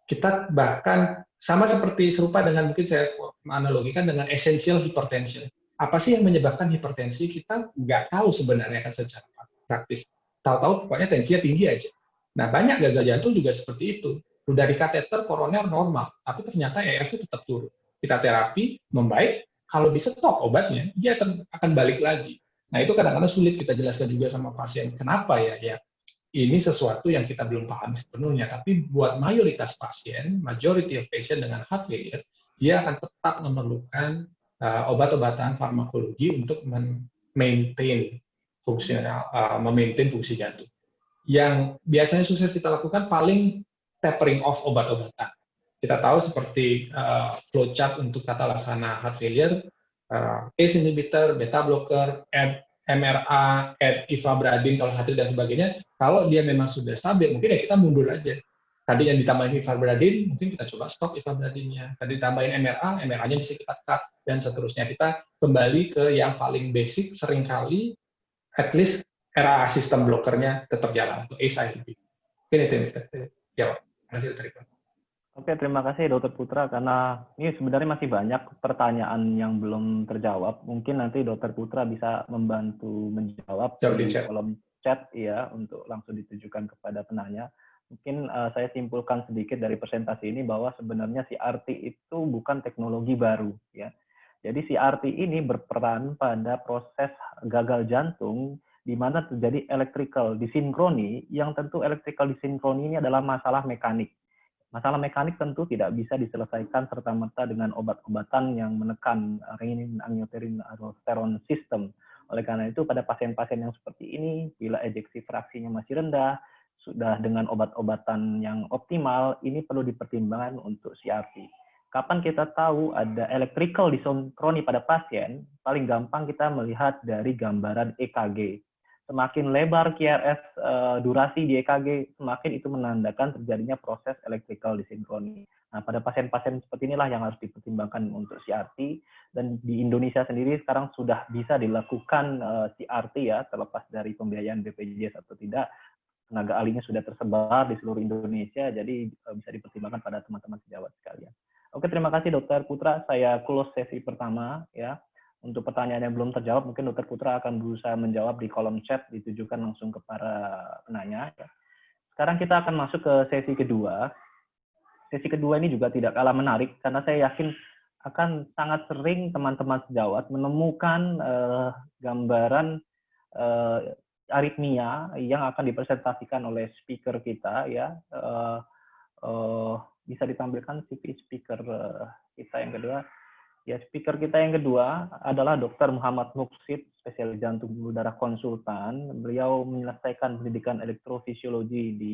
Kita bahkan sama seperti serupa dengan mungkin saya analogikan dengan essential hypertension. Apa sih yang menyebabkan hipertensi? Kita nggak tahu sebenarnya kan secara praktis. Tahu-tahu pokoknya tensinya tinggi aja. Nah, banyak gagal jantung juga seperti itu. Udah di kateter koroner normal, tapi ternyata EF itu tetap turun. Kita terapi, membaik, kalau bisa stop obatnya, dia akan balik lagi. Nah, itu kadang-kadang sulit kita jelaskan juga sama pasien. Kenapa ya? Ya, ini sesuatu yang kita belum pahami sepenuhnya, tapi buat mayoritas pasien, majority of patient dengan heart failure, dia akan tetap memerlukan obat-obatan farmakologi untuk memaintain fungsi jantung. Yang biasanya sukses kita lakukan paling tapering off obat-obatan. Kita tahu seperti flowchart untuk tata laksana heart failure, ACE inhibitor, beta blocker, MRA, ivabradin kalau HT dan sebagainya. Kalau dia memang sudah stabil, mungkin ya kita mundur aja. Tadi yang ditambahin ivabradin, mungkin kita coba stop ivabradinnya. Tadi ditambahin MRA, MRA-nya bisa kita cut, dan seterusnya. Kita kembali ke yang paling basic, seringkali at least RA sistem blokernya tetap jalan, atau ACE inhibitor. Mungkin itu yang bisa jawab. Terima kasih, Dr. Iqbal. Oke, terima kasih Dr. Putra, karena ini sebenarnya masih banyak pertanyaan yang belum terjawab. Mungkin nanti Dr. Putra bisa membantu menjawab di kolom chat ya, untuk langsung ditujukan kepada penanya. Mungkin saya simpulkan sedikit dari presentasi ini bahwa sebenarnya CRT itu bukan teknologi baru ya. Jadi CRT ini berperan pada proses gagal jantung di mana terjadi electrical disinkroni, yang tentu electrical disinkroni ini adalah masalah mekanik. Masalah mekanik tentu tidak bisa diselesaikan serta-merta dengan obat-obatan yang menekan renin, angioterin, aldosteron system. Oleh karena itu, pada pasien-pasien yang seperti ini, bila ejeksi fraksinya masih rendah, sudah dengan obat-obatan yang optimal, ini perlu dipertimbangkan untuk CRT. Kapan kita tahu ada electrical disinkroni pada pasien? Paling gampang kita melihat dari gambaran EKG. Semakin lebar QRS durasi di EKG, semakin itu menandakan terjadinya proses electrical disinkroni. Nah, pada pasien-pasien seperti inilah yang harus dipertimbangkan untuk CRT, dan di Indonesia sendiri sekarang sudah bisa dilakukan CRT ya, terlepas dari pembiayaan BPJS atau tidak. Tenaga ahlinya sudah tersebar di seluruh Indonesia, jadi bisa dipertimbangkan pada teman-teman sejawat sekalian. Oke, terima kasih Dr. Putra. Saya close sesi pertama ya. Untuk pertanyaan yang belum terjawab, mungkin Dr. Putra akan berusaha menjawab di kolom chat, ditujukan langsung ke para penanya. Sekarang kita akan masuk ke sesi kedua. Sesi kedua ini juga tidak kalah menarik, karena saya yakin akan sangat sering teman-teman sejawat menemukan gambaran aritmia yang akan dipresentasikan oleh speaker kita. Ya, bisa ditampilkan CV speaker kita yang kedua. Ya, speaker kita yang kedua adalah Dr. Muhammad Muksid, spesialis jantung pembuluh darah konsultan. Beliau menyelesaikan pendidikan elektrofisiologi di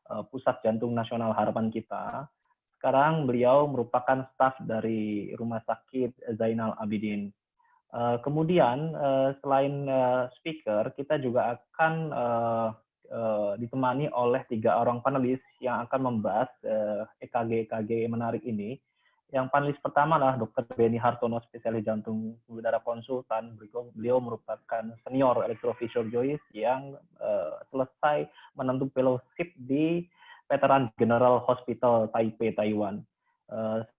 Pusat Jantung Nasional Harapan Kita. Sekarang beliau merupakan staf dari Rumah Sakit Zainal Abidin. Kemudian selain speaker, kita juga akan ditemani oleh 3 orang panelis yang akan membahas EKG menarik ini. Yang panelis pertama adalah Dr. Beni Hartono, spesialis jantung pembuluh darah konsultan. Beliau merupakan senior elektrofisiologis yang selesai menempuh fellowship di Veteran General Hospital Taipei, Taiwan.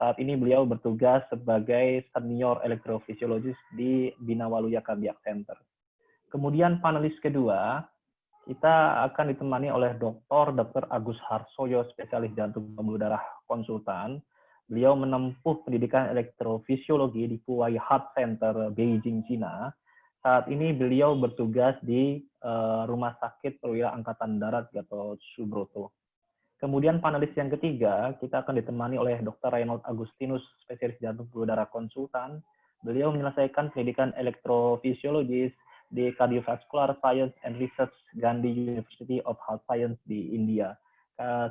Saat ini beliau bertugas sebagai senior elektrofisiologis di Bina Waluya Cardiac Center. Kemudian panelis kedua, kita akan ditemani oleh Dr. Agus Harsoyo, spesialis jantung pembuluh darah konsultan. Beliau menempuh pendidikan elektrofisiologi di Puwai Heart Center, Beijing, Cina. Saat ini beliau bertugas di Rumah Sakit Perwira Angkatan Darat Gatot Subroto. Kemudian panelis yang ketiga, kita akan ditemani oleh Dr. Reynold Agustinus, spesialis jantung pembuluh darah konsultan. Beliau menyelesaikan pendidikan elektrofisiologis di Cardiovascular Science and Research Gandhi University of Health Science di India.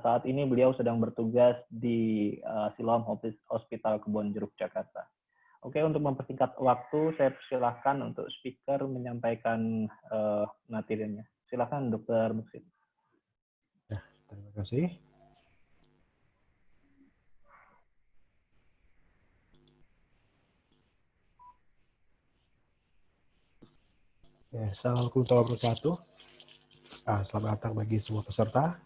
Saat ini beliau sedang bertugas di Siloam Hospital Kebon Jeruk, Jakarta. Oke, untuk mempersingkat waktu, saya persilahkan untuk speaker menyampaikan materinya. Silakan Dr. Muksid. Terima kasih. Assalamualaikum warahmatullahi wabarakatuh. Selamat datang bagi semua peserta.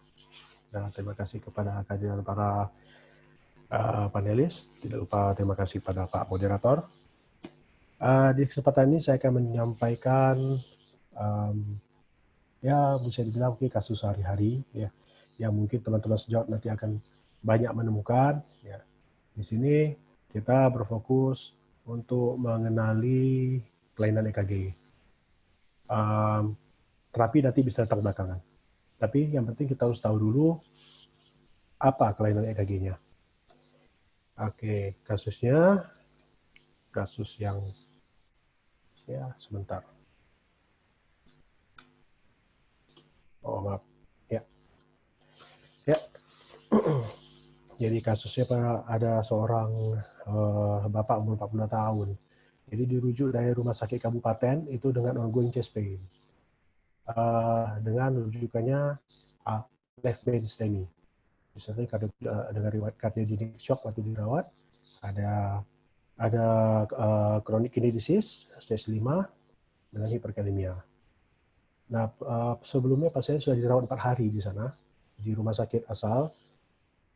Dan terima kasih kepada kehadiran para panelis. Tidak lupa terima kasih pada Pak Moderator. Di kesempatan ini saya akan menyampaikan ya bisa dibilang mungkin kasus sehari-hari ya, yang mungkin teman-teman sejawat nanti akan banyak menemukan. Ya. Di sini kita berfokus untuk mengenali kelainan EKG. Terapi nanti bisa datang belakangan. Tapi yang penting kita harus tahu dulu apa kelainan EKG-nya. Oke, kasusnya kasus yang ya sebentar. Oh maaf, ya. Jadi kasusnya ada seorang bapak umur 42 tahun. Jadi dirujuk dari rumah sakit kabupaten itu dengan ongoing chest pain. Dengan rujukannya left brain STEMI. Misalnya dengan riwayat cardiogenic shock waktu dirawat, ada chronic kidney disease stage 5 dengan hiperkalemia. Nah, sebelumnya pasien sudah dirawat 4 hari di sana di rumah sakit asal,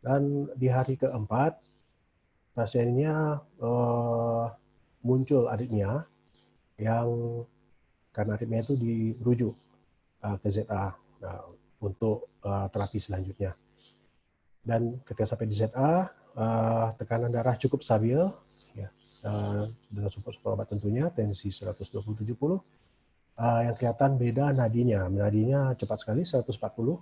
dan di hari keempat pasiennya muncul aritmia yang karena aritmia itu dirujuk ke ZA untuk terapi selanjutnya. Dan ketika sampai di ZA, tekanan darah cukup stabil, ya, dengan support obat tentunya, tensi 120/70. Yang kelihatan beda nadinya cepat sekali 140.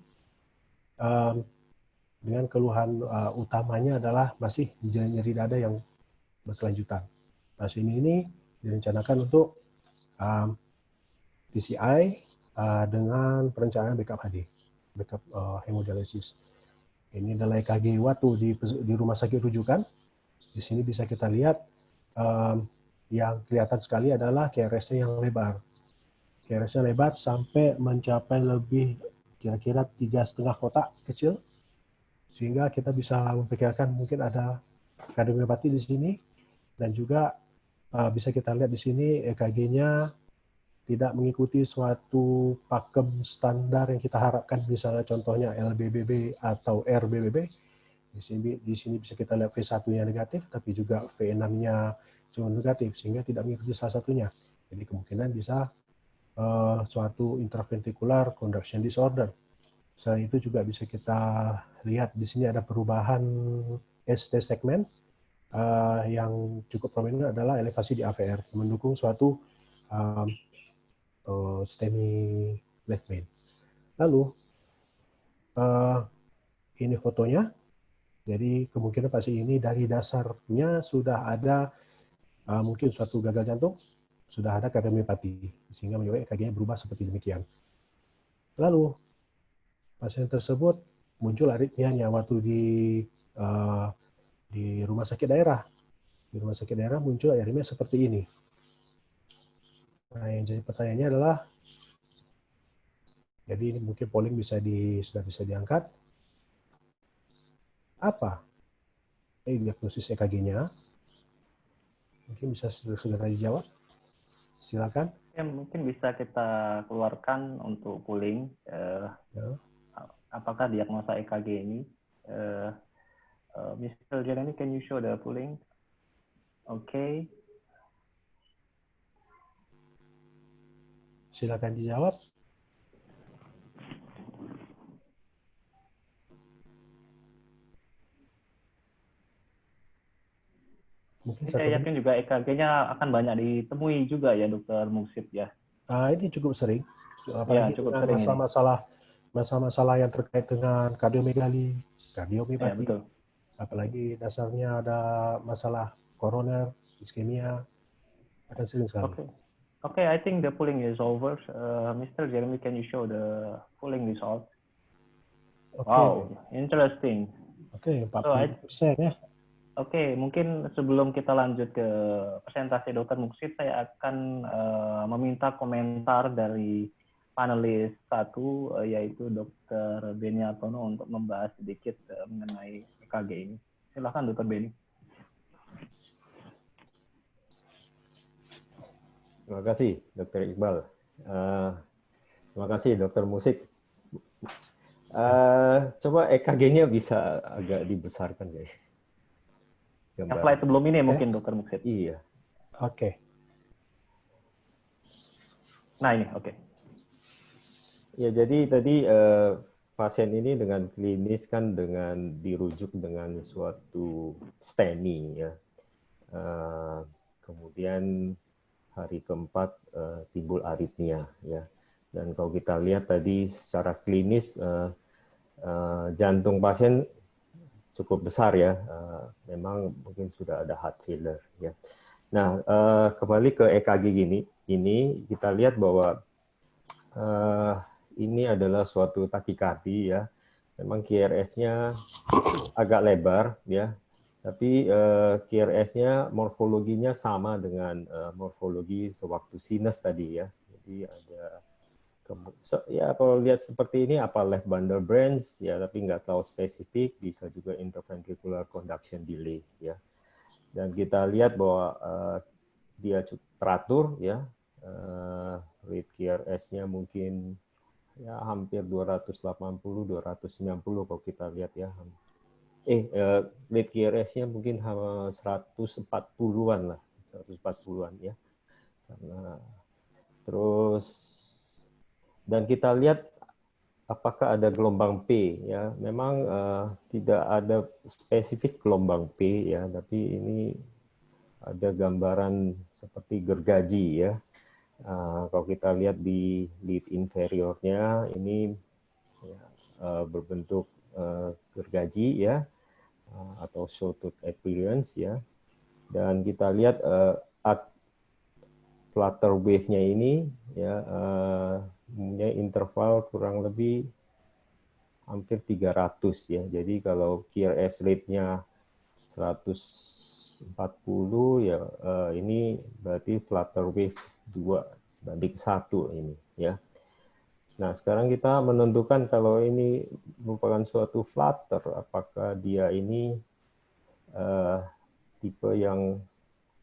Dengan keluhan utamanya adalah masih nyeri dada yang berkelanjutan. Pasien ini direncanakan untuk PCI dengan perencanaan backup HD, backup hemodialisis. Ini adalah EKG waktu di rumah sakit rujukan. Di sini bisa kita lihat yang kelihatan sekali adalah KRS-nya yang lebar. KRS-nya lebar sampai mencapai lebih kira-kira 3,5 kotak kecil, sehingga kita bisa memperkirakan mungkin ada kardiomiopati di sini, dan juga bisa kita lihat di sini EKG-nya tidak mengikuti suatu pakem standar yang kita harapkan, misalnya contohnya LBBB atau RBBB. Di sini bisa kita lihat V1-nya negatif, tapi juga V6-nya cuma negatif, sehingga tidak mengikuti salah satunya. Jadi kemungkinan bisa suatu intraventricular conduction disorder. Selain itu juga bisa kita lihat di sini ada perubahan ST segmen yang cukup prominent adalah elevasi di AVR, mendukung suatu STEMI left main. Lalu ini fotonya. Jadi kemungkinan pasien ini dari dasarnya sudah ada mungkin suatu gagal jantung, sudah ada kardiomiopati, sehingga menyebabkan EKG-nya berubah seperti demikian. Lalu pasien tersebut muncul aritmianya waktu di rumah sakit daerah. Di rumah sakit daerah muncul aritmia seperti ini. Nah, yang jadi pertanyaannya adalah, jadi ini mungkin polling sudah bisa diangkat. Apa diagnosis EKG-nya? Mungkin bisa segera dijawab. Silakan. Ya, mungkin bisa kita keluarkan untuk polling. Apakah diagnosa EKG ini? Mr. Jeremy, can you show the polling? Okay. Silakan dijawab. Mungkin saya yakin juga EKG-nya akan banyak ditemui juga ya, Dokter Muksid ya. Ini cukup sering, apalagi ya, cukup sering masalah-masalah yang terkait dengan kardiomegali, kardiomiopati, ya, apalagi dasarnya ada masalah koroner, iskemia, akan sering sekali. Okay, I think the polling is over. Mr. Jeremy, can you show the polling result? Okay. Wow, interesting. Oke, 40% ya. Oke, mungkin sebelum kita lanjut ke presentasi Dr. Muksid, saya akan meminta komentar dari panelis satu, yaitu Dr. Beni Hartono untuk membahas sedikit mengenai EKG ini. Silakan Dr. Beni. Terima kasih, Dr. Iqbal. Terima kasih, Dr. Musik. Coba EKG-nya bisa agak dibesarkan, guys. Yang slide sebelum ini mungkin, Dr. Musik. Iya. Oke. Nah ini, oke. Ya, jadi tadi pasien ini dengan klinis kan dengan dirujuk dengan suatu STEMI ya. Kemudian hari keempat timbul aritmia ya. Dan kalau kita lihat tadi secara klinis jantung pasien cukup besar ya. Memang mungkin sudah ada heart failure ya. Nah, kembali ke EKG ini kita lihat bahwa ini adalah suatu takikardi ya. Memang QRS-nya agak lebar ya, tapi QRS-nya morfologinya sama dengan morfologi sewaktu sinus tadi ya. Jadi ada ya kalau lihat seperti ini apa left bundle branch ya, tapi nggak tahu spesifik, bisa juga interventricular conduction delay ya. Dan kita lihat bahwa dia cukup teratur ya, rate QRS-nya mungkin ya hampir 280, 290 kalau kita lihat ya. Rate QRS-nya mungkin 140-an lah, 140-an ya. Karena terus dan kita lihat apakah ada gelombang P ya. Memang tidak ada spesifik gelombang P ya, tapi ini ada gambaran seperti gergaji ya. Kalau kita lihat di lead inferiornya ini ya, berbentuk gergaji ya, atau sawtooth appearance ya. Dan kita lihat flutter wave-nya ini ya mempunyai interval kurang lebih hampir 300 ya. Jadi kalau QRS rate-nya 140 ya, ini berarti flutter wave 2:1 ini ya. Nah, sekarang kita menentukan kalau ini merupakan suatu flutter, apakah dia ini tipe yang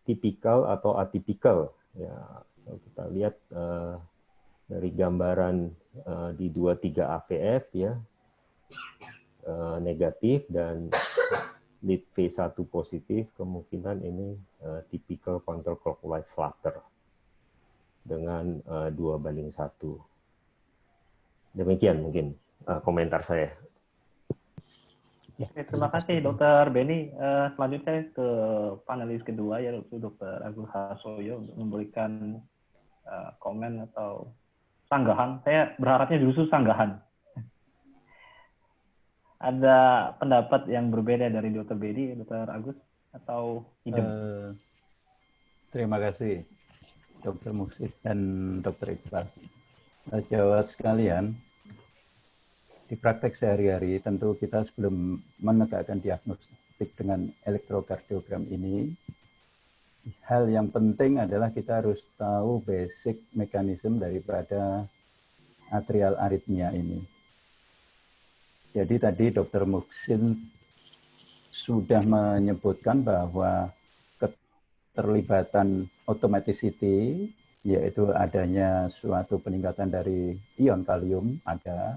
tipikal atau atipikal ya. Kalau kita lihat dari gambaran di 23 AVF ya, negatif dan lead V1 positif, kemungkinan ini typical counterclockwise flutter dengan 2:1. Demikian mungkin komentar saya. Terima kasih Dr. Beni. Selanjutnya ke panelis kedua yaitu Dr. Agus Harsoyo untuk memberikan komen atau sanggahan. Saya berharapnya justru sanggahan. Ada pendapat yang berbeda dari Dr. Beni, Dr. Agus, atau idem? Terima kasih Dr. Musik dan Dr. Iqbal. Sejawat sekalian, di praktek sehari-hari tentu kita sebelum menegakkan diagnostik dengan elektrokardiogram ini, hal yang penting adalah kita harus tahu basic mekanisme daripada atrial aritmia ini. Jadi tadi Dr. Muksin sudah menyebutkan bahwa keterlibatan automaticity, yaitu adanya suatu peningkatan dari ion kalium ada.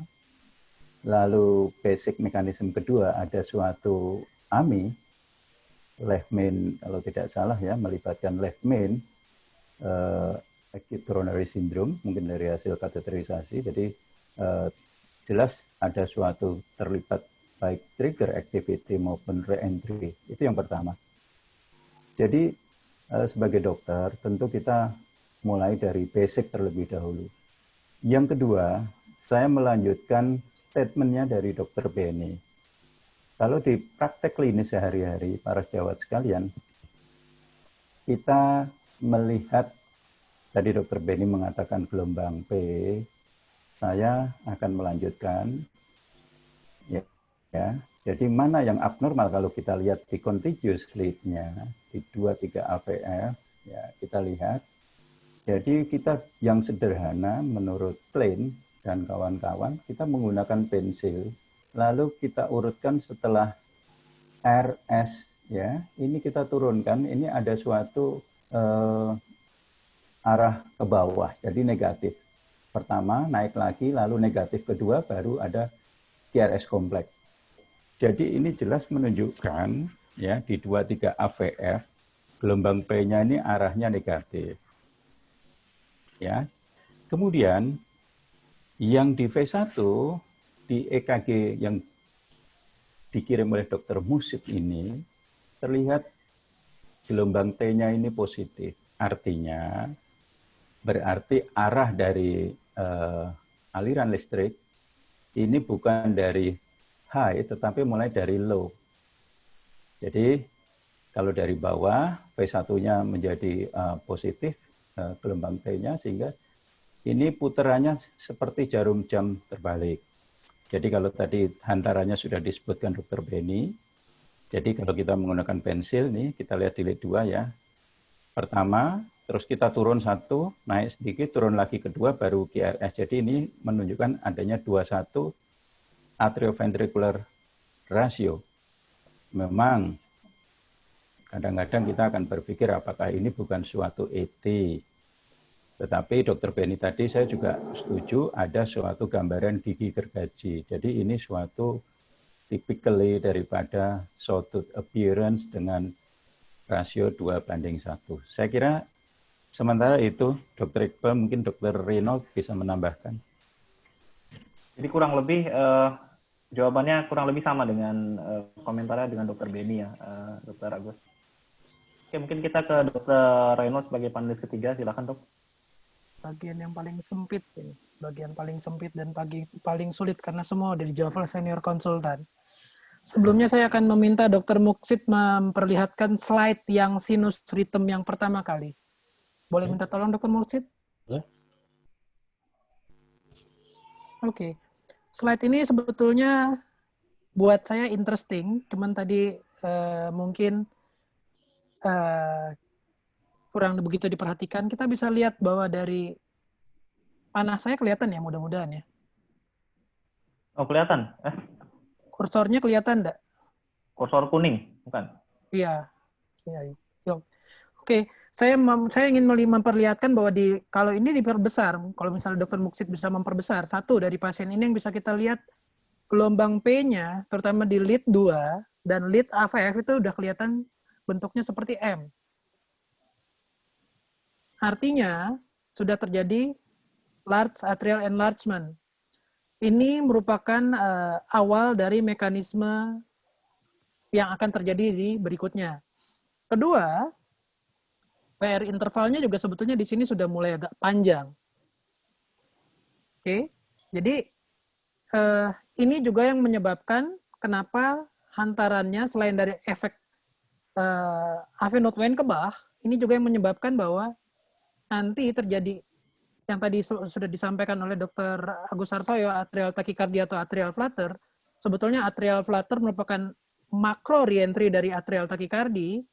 Lalu basic mekanisme kedua ada suatu AMI, left main kalau tidak salah ya, melibatkan left main acute coronary syndrome, mungkin dari hasil kateterisasi. Jadi jelas ada suatu terlibat baik trigger activity maupun re-entry. Itu yang pertama. Jadi sebagai dokter tentu kita mulai dari basic terlebih dahulu. Yang kedua, saya melanjutkan statementnya dari Dr. Beni. Kalau di praktek klinis sehari-hari, para sejawat sekalian, kita melihat, tadi Dr. Beni mengatakan gelombang P, saya akan melanjutkan. Ya. Jadi mana yang abnormal kalau kita lihat di contiguous lead-nya, di 2-3 AVF, ya, kita lihat Jadi kita yang sederhana menurut Klein dan kawan-kawan, kita menggunakan pensil, lalu kita urutkan setelah RS, ya. Ini kita turunkan, ini ada suatu arah ke bawah, jadi negatif. Pertama naik lagi, lalu negatif kedua, baru ada QRS kompleks. Jadi ini jelas menunjukkan ya di 23 AVF gelombang P-nya ini arahnya negatif. Ya. Kemudian yang di V1 di EKG yang dikirim oleh Dr. Musid ini terlihat gelombang T-nya ini positif. Artinya berarti arah dari aliran listrik ini bukan dari high tetapi mulai dari low. Jadi kalau dari bawah V1-nya menjadi positif gelombang T-nya, sehingga ini putarannya seperti jarum jam terbalik. Jadi kalau tadi hantarannya sudah disebutkan Dr. Benny, jadi kalau kita menggunakan pensil nih, kita lihat di lead 2 ya. Pertama, terus kita turun satu, naik sedikit, turun lagi kedua, baru QRS. Jadi ini menunjukkan adanya 21 atrioventricular ratio. Memang kadang-kadang kita akan berpikir apakah ini bukan suatu ET. Tetapi Dr. Benny tadi saya juga setuju ada suatu gambaran gigi gergaji. Jadi ini suatu typically daripada sawtooth appearance dengan rasio 2:1. Saya kira sementara itu Dr. Iqbal, mungkin Dr. Reynolds bisa menambahkan. Jadi kurang lebih jawabannya kurang lebih sama dengan komentarnya dengan Dr. Benny ya, Dr. Agus. Oke, mungkin kita ke Dr. Reynolds sebagai panelis ketiga, silakan dok. Bagian yang paling sempit ini, bagian paling sempit dan paling sulit karena semua udah dijawab oleh senior konsultan. Sebelumnya saya akan meminta Dr. Musid memperlihatkan slide yang sinus rhythm yang pertama kali. Boleh minta tolong Dr. Musid? Boleh. Oke. Slide ini sebetulnya buat saya interesting, cuman tadi mungkin kurang begitu diperhatikan. Kita bisa lihat bahwa dari panah saya kelihatan ya, mudah-mudahan ya. Oh, kelihatan? Kursornya kelihatan enggak? Kursor kuning, bukan? Iya. Oke, saya ingin memperlihatkan bahwa kalau ini diperbesar, kalau misalnya Dr. Musid bisa memperbesar, satu dari pasien ini yang bisa kita lihat gelombang P-nya, terutama di lead 2 dan lead AVF itu udah kelihatan bentuknya seperti M. Artinya, sudah terjadi large atrial enlargement. Ini merupakan awal dari mekanisme yang akan terjadi di berikutnya. Kedua, PR intervalnya juga sebetulnya di sini sudah mulai agak panjang. Oke, jadi ini juga yang menyebabkan kenapa hantarannya selain dari efek AV node Wien ke Bach, ini juga yang menyebabkan bahwa nanti terjadi yang tadi sudah disampaikan oleh Dr. Agus Harsoyo, atrial tachycardia atau atrial flutter. Sebetulnya atrial flutter merupakan makro reentry dari atrial tachycardia.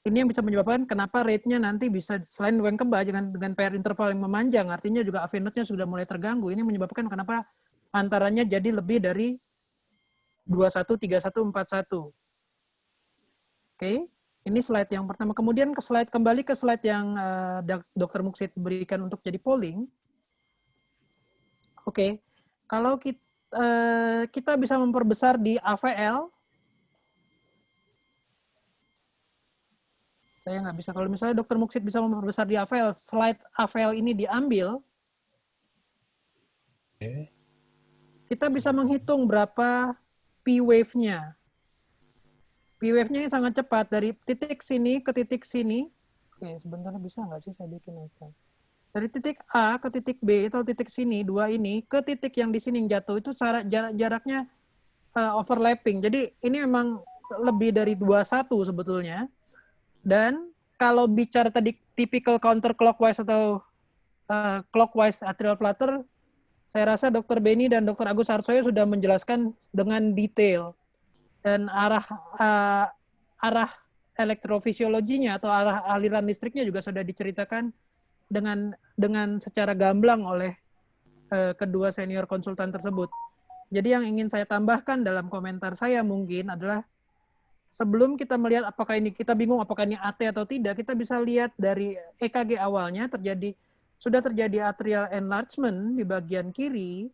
Ini yang bisa menyebabkan kenapa rate-nya nanti bisa selain Wien ke Bach dengan PR interval yang memanjang, artinya juga AV node-nya sudah mulai terganggu. Ini menyebabkan kenapa antaranya jadi lebih dari 21, 31, 41. Oke. Ini slide yang pertama. Kemudian kembali ke slide yang Dr. Musid berikan untuk jadi polling. Oke, kalau kita bisa memperbesar di AVL, saya nggak bisa. Kalau misalnya Dr. Musid bisa memperbesar di AVL, slide AVL ini diambil, kita bisa menghitung berapa P-wave-nya. P-wave-nya ini sangat cepat, dari titik sini ke titik sini. Oke, sebentar bisa nggak sih saya bikin iklan? Dari titik A ke titik B, atau titik sini, dua ini, ke titik yang di sini yang jatuh, itu jaraknya overlapping. Jadi ini memang lebih dari 21 sebetulnya. Dan kalau bicara tadi typical counterclockwise atau clockwise atrial flutter, saya rasa Dr. Benny dan Dr. Agus Harsoyo sudah menjelaskan dengan detail. Dan arah elektrofisiologinya atau arah aliran listriknya juga sudah diceritakan dengan secara gamblang oleh kedua senior konsultan tersebut. Jadi yang ingin saya tambahkan dalam komentar saya mungkin adalah sebelum kita melihat apakah ini kita bingung apakah ini AT atau tidak, kita bisa lihat dari EKG awalnya sudah terjadi atrial enlargement di bagian kiri,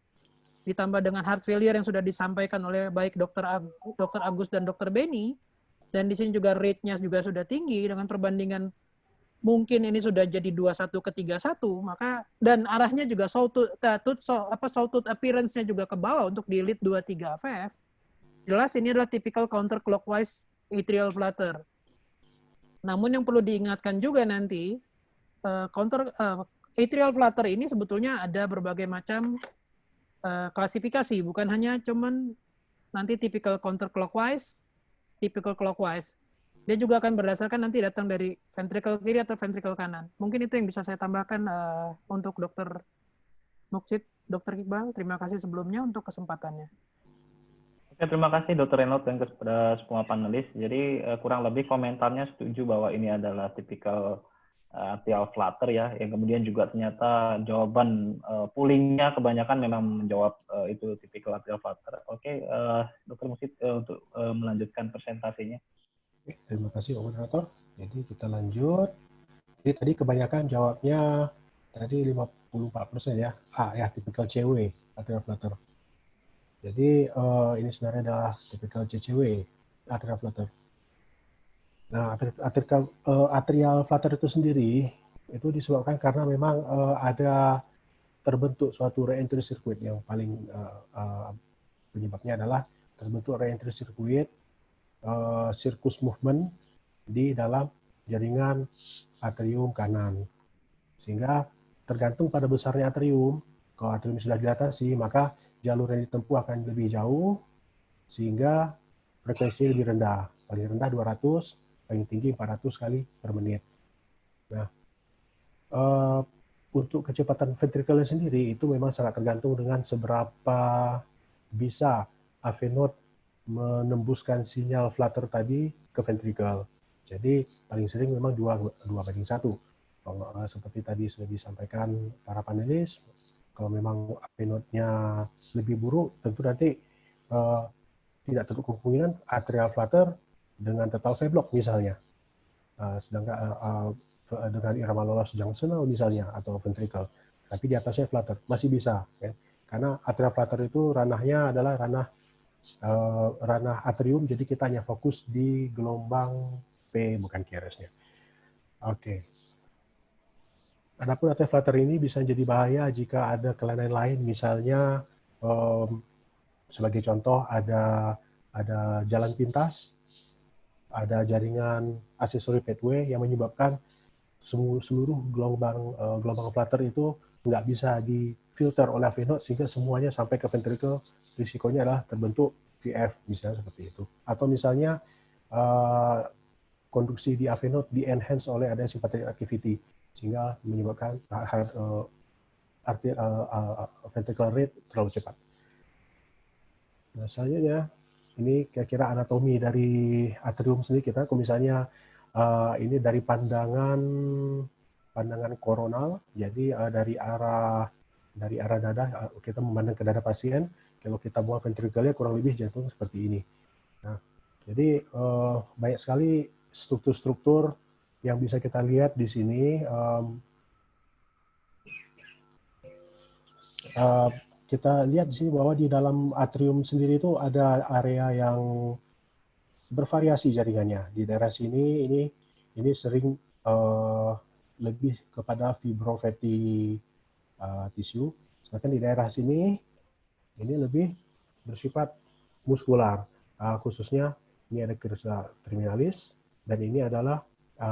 ditambah dengan heart failure yang sudah disampaikan oleh baik Dr. Agus dan Dr. Beni, dan di sini juga rate-nya juga sudah tinggi dengan perbandingan mungkin ini sudah jadi 21 ke 31, maka dan arahnya juga sawtooth appearance-nya juga ke bawah untuk di lead 23 AVF. Jelas ini adalah typical counterclockwise atrial flutter. Namun yang perlu diingatkan juga nanti atrial flutter ini sebetulnya ada berbagai macam klasifikasi, bukan hanya cuman nanti typical counterclockwise, typical clockwise. Dia juga akan berdasarkan nanti datang dari ventricle kiri atau ventricle kanan. Mungkin itu yang bisa saya tambahkan untuk Dr. Muksid, Dr. Iqbal. Terima kasih sebelumnya untuk kesempatannya. Oke, terima kasih Dr. Reynolds dan kepada semua panelis. Jadi kurang lebih komentarnya setuju bahwa ini adalah typical atrial flutter ya. Yang kemudian juga ternyata jawaban poolingnya kebanyakan memang menjawab itu typical atrial flutter. Oke, Dr. Muksid untuk melanjutkan presentasinya. Terima kasih, moderator. Jadi kita lanjut. Jadi tadi kebanyakan jawabnya tadi 54% ya. A ya, typical CW, atrial flutter. Jadi ini sebenarnya adalah typical CCW, atrial flutter. Nah, atrial flutter itu sendiri itu disebabkan karena memang ada terbentuk suatu re-entry circuit yang paling penyebabnya adalah terbentuk re-entry circuit circus movement di dalam jaringan atrium kanan. Sehingga tergantung pada besarnya atrium, kalau atrium sudah dilatasi, maka jalur yang ditempuh akan lebih jauh, sehingga frekuensi lebih rendah. Paling rendah 200, paling tinggi 400 kali per menit. Nah, untuk kecepatan ventricle sendiri, itu memang sangat tergantung dengan seberapa bisa AV node menembuskan sinyal flutter tadi ke ventricle. Jadi paling sering memang 2:1. Seperti tadi sudah disampaikan para panelis, kalau memang AV node-nya lebih buruk, tentu nanti tidak tertutup kemungkinan atrial flutter dengan total V-block misalnya. Sedangkan dengan irama lolos junctional misalnya atau ventricle. Tapi di atasnya flutter masih bisa, ya. Karena atrial flutter itu ranahnya adalah ranah atrium, jadi kita hanya fokus di gelombang P, bukan QRS-nya. Oke. Adapun atrial flutter ini bisa jadi bahaya jika ada kelainan lain, misalnya sebagai contoh ada jalan pintas, ada jaringan accessory pathway yang menyebabkan seluruh gelombang flutter itu nggak bisa difilter oleh AV node sehingga semuanya sampai ke ventricle. Risikonya adalah terbentuk VF, misalnya seperti itu. Atau misalnya konduksi di AV node di-enhance oleh adanya sympathetic activity, sehingga menyebabkan ventricular rate terlalu cepat. Nah, selanjutnya, ini kira-kira anatomi dari atrium sendiri kita. Kalau misalnya ini dari pandangan koronal, jadi dari arah dada, kita memandang ke dada pasien. Kalau kita buang ventrikelnya kurang lebih jantung seperti ini. Nah, jadi banyak sekali struktur-struktur yang bisa kita lihat di sini. Kita lihat di sini bahwa di dalam atrium sendiri itu ada area yang bervariasi jaringannya. Di daerah sini ini sering lebih kepada fibrofatty tissue. Sedangkan di daerah sini ini lebih bersifat muskular, khususnya ini ada crista terminalis, dan ini adalah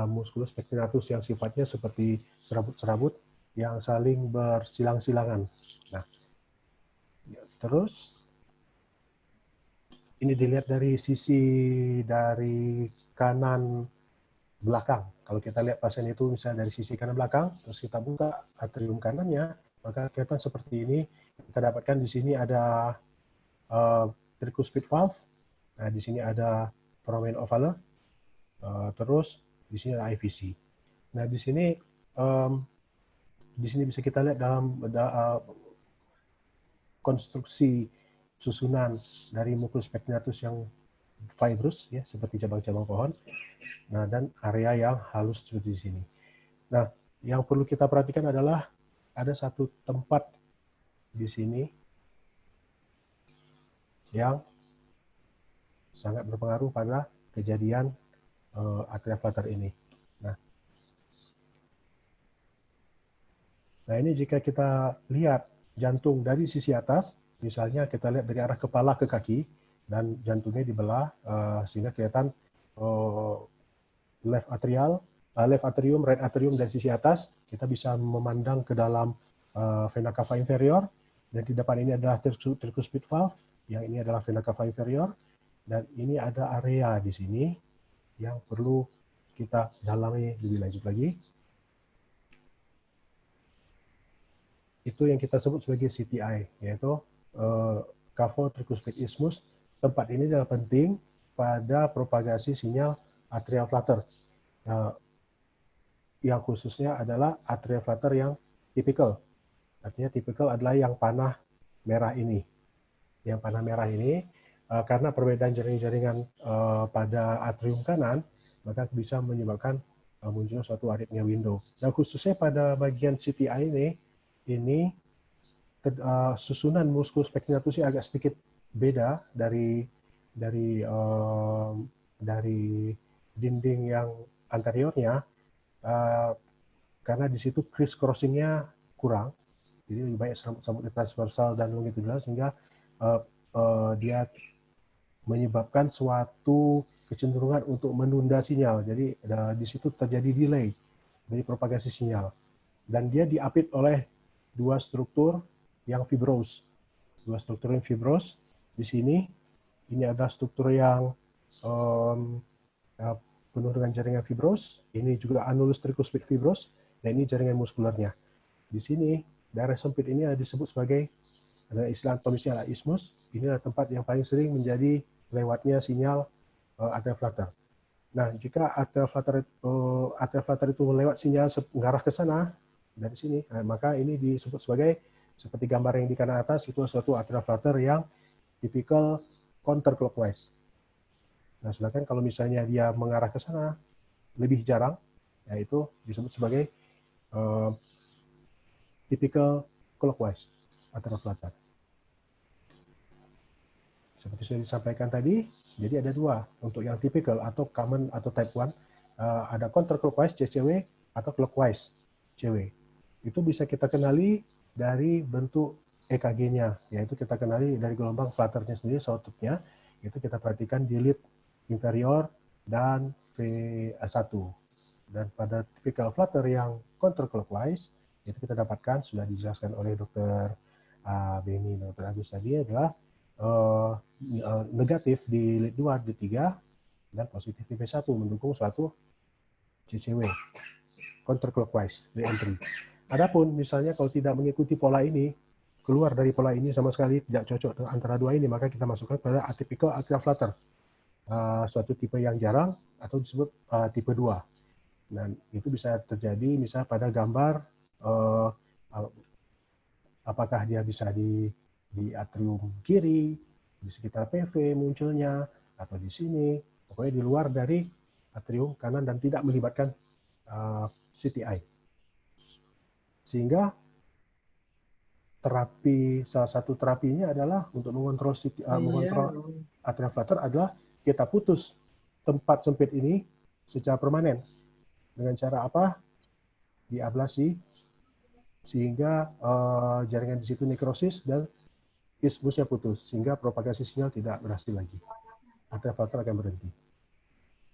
musculus pectinatus yang sifatnya seperti serabut-serabut yang saling bersilang-silangan. Nah, terus ini dilihat dari kanan belakang. Kalau kita lihat pasien itu misalnya dari sisi kanan belakang, terus kita buka atrium kanannya, maka kelihatan seperti ini. Kita dapatkan di sini ada tricuspid valve, nah di sini ada foramen ovale, terus di sini ada IVC. Nah di sini di sini bisa kita lihat dalam konstruksi susunan dari mucus spectratus yang fibrous, ya, seperti cabang-cabang pohon. Nah, dan area yang halus seperti di sini. Nah, yang perlu kita perhatikan adalah ada satu tempat di sini yang sangat berpengaruh pada kejadian atria flutter ini. Nah, ini jika kita lihat jantung dari sisi atas, misalnya kita lihat dari arah kepala ke kaki, dan jantungnya dibelah sehingga kelihatan left atrium, right atrium dari sisi atas, kita bisa memandang ke dalam vena cava inferior, dan di depan ini adalah tricuspid valve, yang ini adalah vena cava inferior, dan ini ada area di sini yang perlu kita dalami lebih lanjut lagi. Itu yang kita sebut sebagai CTI, yaitu cavo-tricuspid isthmus. Tempat ini adalah penting pada propagasi sinyal atrial flutter. Yang khususnya adalah atrial flutter yang tipikal. Artinya tipikal adalah yang panah merah ini. Yang panah merah ini, karena perbedaan jaringan-jaringan pada atrium kanan, maka bisa menyebabkan munculnya suatu aritmia window. Dan khususnya pada bagian CTI ini susunan muskus spectratus agak sedikit beda dari dinding yang anteriornya, karena di situ criss crossing-nya kurang, jadi lebih banyak sambut transversal dan longitudinal, sehingga dia menyebabkan suatu kecenderungan untuk menunda sinyal. Jadi di situ terjadi delay dari propagasi sinyal, dan dia diapit oleh dua struktur yang fibros. Dua struktur yang fibros di sini, ini ada struktur yang penuh dengan jaringan fibros, ini juga annulus tricuspid fibros, dan ini jaringan muskulernya. Di sini, daerah sempit ini disebut sebagai, ada istilah anatomisnya adalah isthmus. Ini adalah tempat yang paling sering menjadi lewatnya sinyal atrial flutter. Nah, jika atrial flutter itu melewat sinyal mengarah ke sana, dari sini, maka ini disebut sebagai, seperti gambar yang di kanan atas, itu suatu atrial flutter yang tipikal counterclockwise. Nah, sedangkan kalau misalnya dia mengarah ke sana, lebih jarang, yaitu disebut sebagai typical clockwise atrial flutter. Seperti sudah disampaikan tadi, jadi ada dua, untuk yang typical atau common atau type 1, ada counterclockwise CCW atau clockwise CW. Itu bisa kita kenali dari bentuk EKG-nya, yaitu kita kenali dari gelombang flutternya sendiri, sawtooth-nya, itu kita perhatikan di lead inferior dan V1. Dan pada typical flutter yang counterclockwise, itu kita dapatkan, sudah dijelaskan oleh Dr. Beni dan Dr. Agus tadi, adalah negatif di lead 2, lead 3, dan positif di V1, mendukung suatu CCW, counterclockwise re-entry. Adapun misalnya kalau tidak mengikuti pola ini, keluar dari pola ini sama sekali, tidak cocok antara dua ini, maka kita masukkan pada atypical atrial flutter, suatu tipe yang jarang atau disebut tipe 2. Dan itu bisa terjadi misalnya pada gambar, apakah dia bisa di atrium kiri, di sekitar PV munculnya, atau di sini, pokoknya di luar dari atrium kanan dan tidak melibatkan CTI. Sehingga salah satu terapinya adalah untuk mengontrol atrial flutter adalah kita putus tempat sempit ini secara permanen. Dengan cara apa? Diablasi, sehingga jaringan di situ nekrosis dan isthmusnya putus, sehingga propagasi sinyal tidak berhasil lagi. Atrial flutter akan berhenti.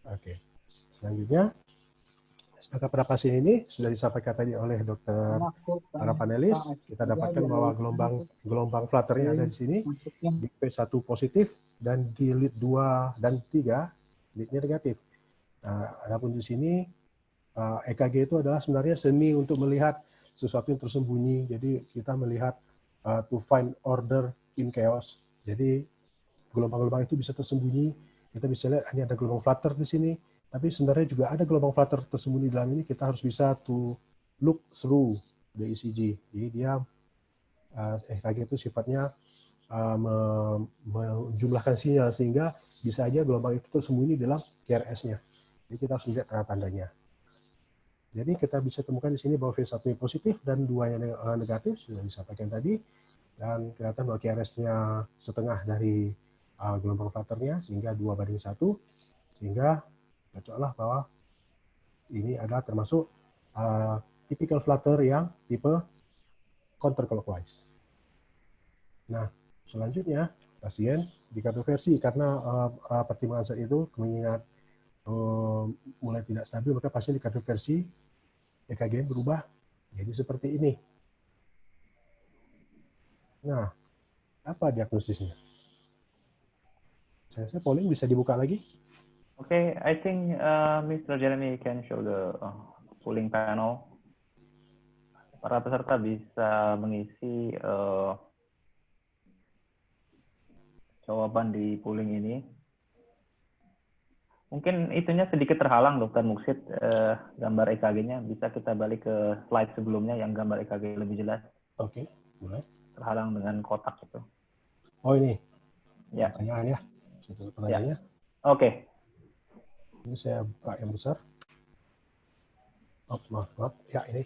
Oke. Selanjutnya, sedangkan pada pasien ini sudah disampaikan tadi oleh dokter para panelis, kita dapatkan bahwa gelombang flutternya ada di sini, di P1 positif, dan di lead 2 dan 3, leadnya negatif. Nah, adapun di sini, EKG itu adalah sebenarnya seni untuk melihat sesuatu yang tersembunyi, jadi kita melihat to find order in chaos. Jadi gelombang-gelombang itu bisa tersembunyi, kita bisa lihat hanya ada gelombang flutter di sini, tapi sebenarnya juga ada gelombang flutter tersembunyi di dalam ini, kita harus bisa to look through the ECG. Jadi dia EKG itu sifatnya menjumlahkan sinyal sehingga bisa aja gelombang itu tersembunyi dalam QRS-nya. Jadi kita harus melihat tanda-tandanya. Jadi kita bisa temukan di sini bahwa V1-nya positif dan 2-nya negatif, sudah disampaikan tadi. Dan kelihatan bahwa QRS-nya setengah dari gelombang flutternya, sehingga 2:1. Sehingga cocoklah bahwa ini adalah termasuk typical flutter yang tipe counterclockwise. Nah, selanjutnya pasien dikardioversi karena pertimbangan saat itu mengingat mulai tidak stabil, maka pasien dikardioversi, EKG berubah jadi seperti ini. Nah, apa diagnosisnya? Saya Pauline bisa dibuka lagi? Okay, I think Mr. Jeremy can show the polling panel. Para peserta bisa mengisi jawaban di polling ini. Mungkin itunya sedikit terhalang, Dr. Muksid, gambar EKG-nya. Bisa kita balik ke slide sebelumnya yang gambar EKG lebih jelas. Oke, boleh. Terhalang dengan kotak itu. Oh ini? Ya. Pertanyaan ya? Pertanyaannya? Ya. Oke. Ini saya buka yang besar. Oh, maaf. Ya, ini.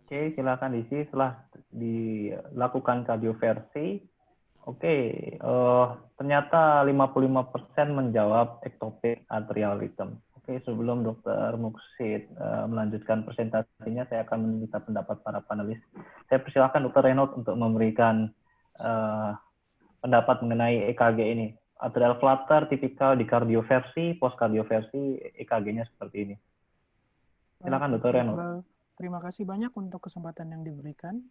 Oke, silakan diisi setelah dilakukan kardioversi. Oke, ternyata 55% menjawab ectopic atrial rhythm. Oke, sebelum Dr. Muksid melanjutkan presentasinya, saya akan meminta pendapat para panelis. Saya persilakan Dr. Renaud untuk memberikan pendapat mengenai EKG ini. Atrial flutter tipikal di kardioversi, post kardioversi, EKG-nya seperti ini. Silakan Dr. Renaud. Terima kasih banyak untuk kesempatan yang diberikan.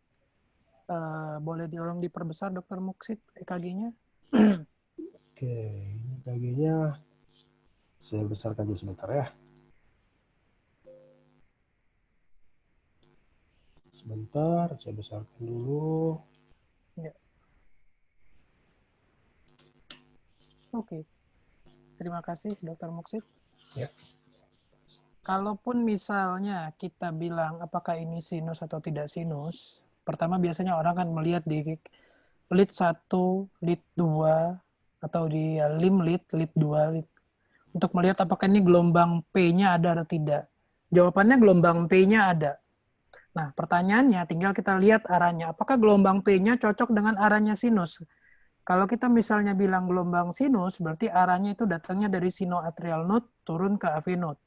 Boleh tolong diperbesar Dr. Muksid EKG-nya? Oke, EKG-nya saya besarkan dulu sebentar ya. Sebentar, saya besarkan dulu. Ya. Oke, terima kasih Dr. Muksid. Ya. Kalaupun misalnya kita bilang apakah ini sinus atau tidak sinus, pertama biasanya orang kan melihat di lead 1, lead 2, atau di limb lead 2, lead, untuk melihat apakah ini gelombang P-nya ada atau tidak. Jawabannya gelombang P-nya ada. Nah, pertanyaannya tinggal kita lihat arahnya. Apakah gelombang P-nya cocok dengan arahnya sinus? Kalau kita misalnya bilang gelombang sinus, berarti arahnya itu datangnya dari sinoatrial node turun ke AV node.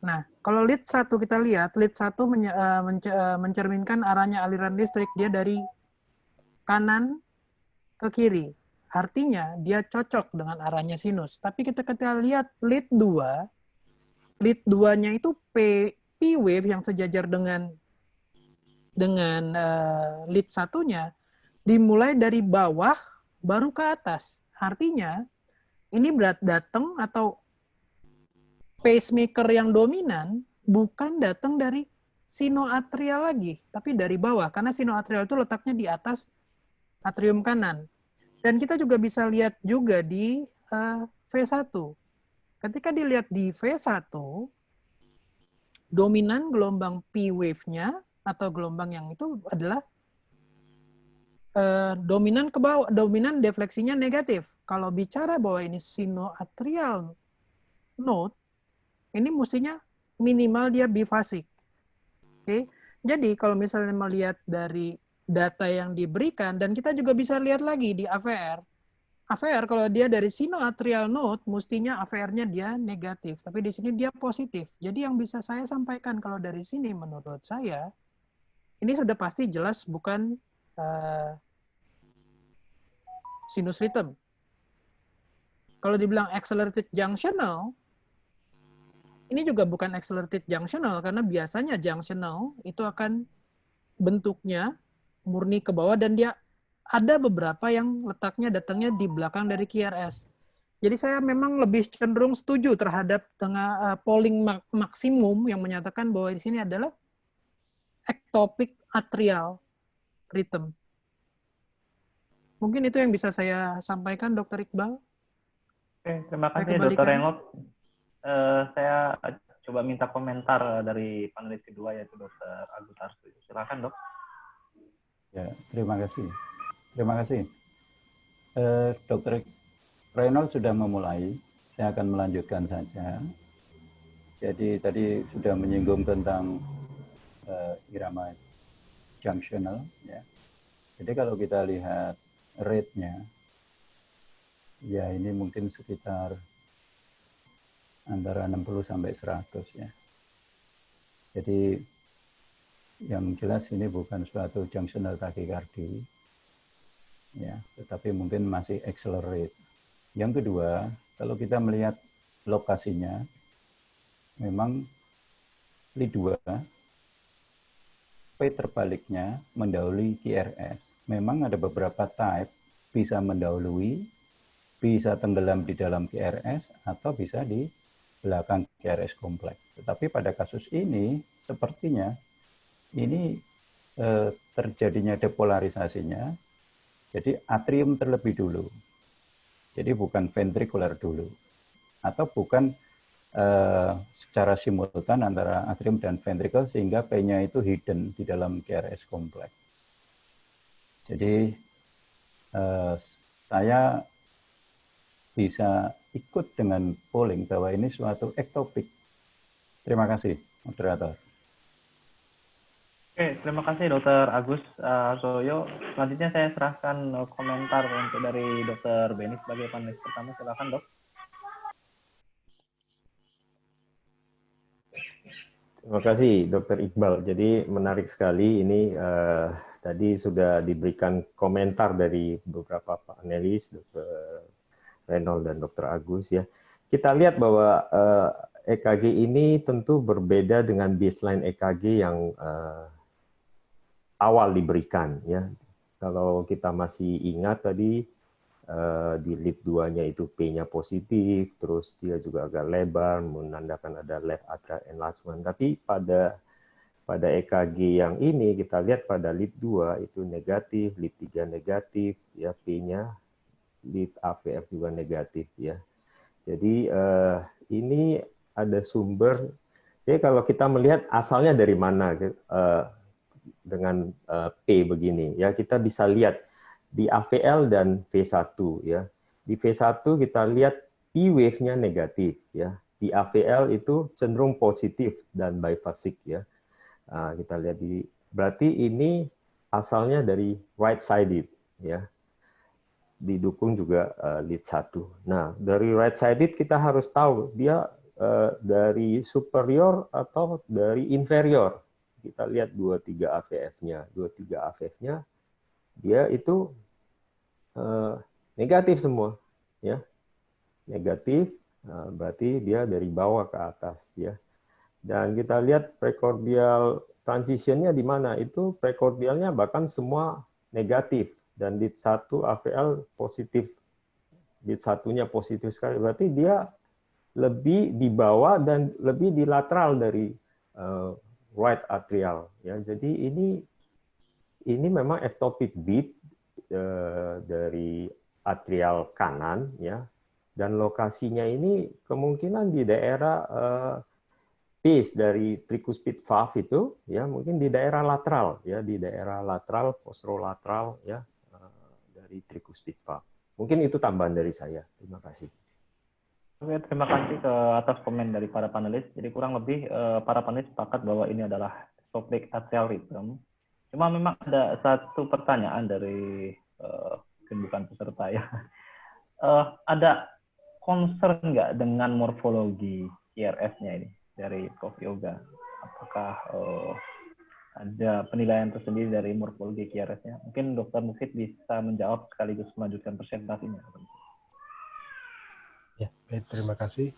Nah, kalau lead 1 kita lihat, lead 1 mencerminkan arahnya aliran listrik, dia dari kanan ke kiri. Artinya dia cocok dengan arahnya sinus. Tapi kita lihat lead 2, lead 2-nya itu P wave yang sejajar dengan lead 1-nya dimulai dari bawah baru ke atas. Artinya ini berat datang atau pacemaker yang dominan bukan datang dari sinoatrial lagi, tapi dari bawah. Karena sinoatrial itu letaknya di atas atrium kanan. Dan kita juga bisa lihat juga di V1. Ketika dilihat di V1, dominan gelombang P wave-nya atau gelombang yang itu adalah dominan ke bawah, dominan defleksinya negatif. Kalau bicara bahwa ini sinoatrial node, ini mestinya minimal dia bifasik. Oke. Jadi kalau misalnya melihat dari data yang diberikan, dan kita juga bisa lihat lagi di AVR. AVR kalau dia dari sinoatrial node, mestinya AVR-nya dia negatif. Tapi di sini dia positif. Jadi yang bisa saya sampaikan kalau dari sini menurut saya, ini sudah pasti jelas bukan sinus rhythm. Kalau dibilang accelerated junctional, ini juga bukan accelerated junctional, karena biasanya junctional itu akan bentuknya murni ke bawah, dan dia ada beberapa yang letaknya datangnya di belakang dari QRS. Jadi saya memang lebih cenderung setuju terhadap polling maksimum yang menyatakan bahwa di sini adalah ectopic atrial rhythm. Mungkin itu yang bisa saya sampaikan, Dr. Iqbal. Oke, terima kasih Dr. Renaud. Saya coba minta komentar dari panelis kedua yaitu Dr. Agus Arsu. Silakan, Dok. Ya, terima kasih. Terima kasih. Dr. Reynolds sudah memulai, saya akan melanjutkan saja. Jadi tadi sudah menyinggung tentang irama junctional, ya. Jadi kalau kita lihat rate-nya, ya ini mungkin sekitar antara 60 sampai 100 ya. Jadi yang jelas ini bukan suatu junctional tachycardia, ya, tetapi mungkin masih accelerate. Yang kedua, kalau kita melihat lokasinya, memang LID2, P terbaliknya mendahului QRS. Memang ada beberapa type, bisa mendahului, bisa tenggelam di dalam QRS, atau bisa di belakang QRS kompleks. Tetapi pada kasus ini, sepertinya ini terjadinya depolarisasinya, jadi atrium terlebih dulu. Jadi bukan ventricular dulu. Atau bukan secara simultan antara atrium dan ventricle sehingga P-nya itu hidden di dalam QRS kompleks. Jadi saya bisa ikut dengan polling bahwa ini suatu ektopik. Terima kasih, moderator. Oke, terima kasih Dr. Agus Soyo. Selanjutnya saya serahkan komentar untuk dari Dr. Beni sebagai panelis pertama. Silakan, Dok. Terima kasih, Dr. Iqbal. Jadi menarik sekali ini tadi sudah diberikan komentar dari beberapa panelis, Dr. Reynolds dan Dr. Agus ya. Kita lihat bahwa EKG ini tentu berbeda dengan baseline EKG yang awal diberikan ya. Kalau kita masih ingat tadi di lead 2-nya itu P-nya positif, terus dia juga agak lebar, menandakan ada left atrial enlargement. Tapi pada EKG yang ini kita lihat pada lead 2 itu negatif, lead 3 negatif, ya P-nya, lead AVF juga negatif ya. Jadi ini ada sumber. Jadi kalau kita melihat asalnya dari mana dengan P begini ya, kita bisa lihat di AVL dan V1 ya. Di V1 kita lihat P wave-nya negatif ya. Di AVL itu cenderung positif dan biphasic ya. Nah, kita lihat berarti ini asalnya dari right sided ya. Didukung juga lead 1. Nah, dari right sided kita harus tahu dia dari superior atau dari inferior. Kita lihat 23 AVF-nya. 23 AVF-nya dia itu negatif semua ya. Negatif berarti dia dari bawah ke atas ya. Dan kita lihat precordial transitionnya di mana? Itu precordialnya bahkan semua negatif dan lead 1 AVL positif. Lead 1-nya positif sekali, berarti dia lebih di bawah dan lebih di lateral dari right atrial ya. Jadi ini memang ectopic beat dari atrial kanan ya, dan lokasinya ini kemungkinan di daerah base dari tricuspid valve itu ya, mungkin di daerah lateral ya, di daerah lateral posterolateral ya dari tricuspid valve. Mungkin itu tambahan dari saya. Terima kasih. Oke, terima kasih atas komen dari para panelis. Jadi kurang lebih para panelis sepakat bahwa ini adalah ectopic atrial rhythm. Cuma memang ada satu pertanyaan dari bukan peserta ya. Ada concern nggak dengan morfologi QRS-nya ini dari Prof. Yoga? Apakah ada penilaian tersendiri dari morfologi QRS-nya? Mungkin Dr. Mufid bisa menjawab sekaligus melanjutkan presentasinya. Ya, baik, terima kasih.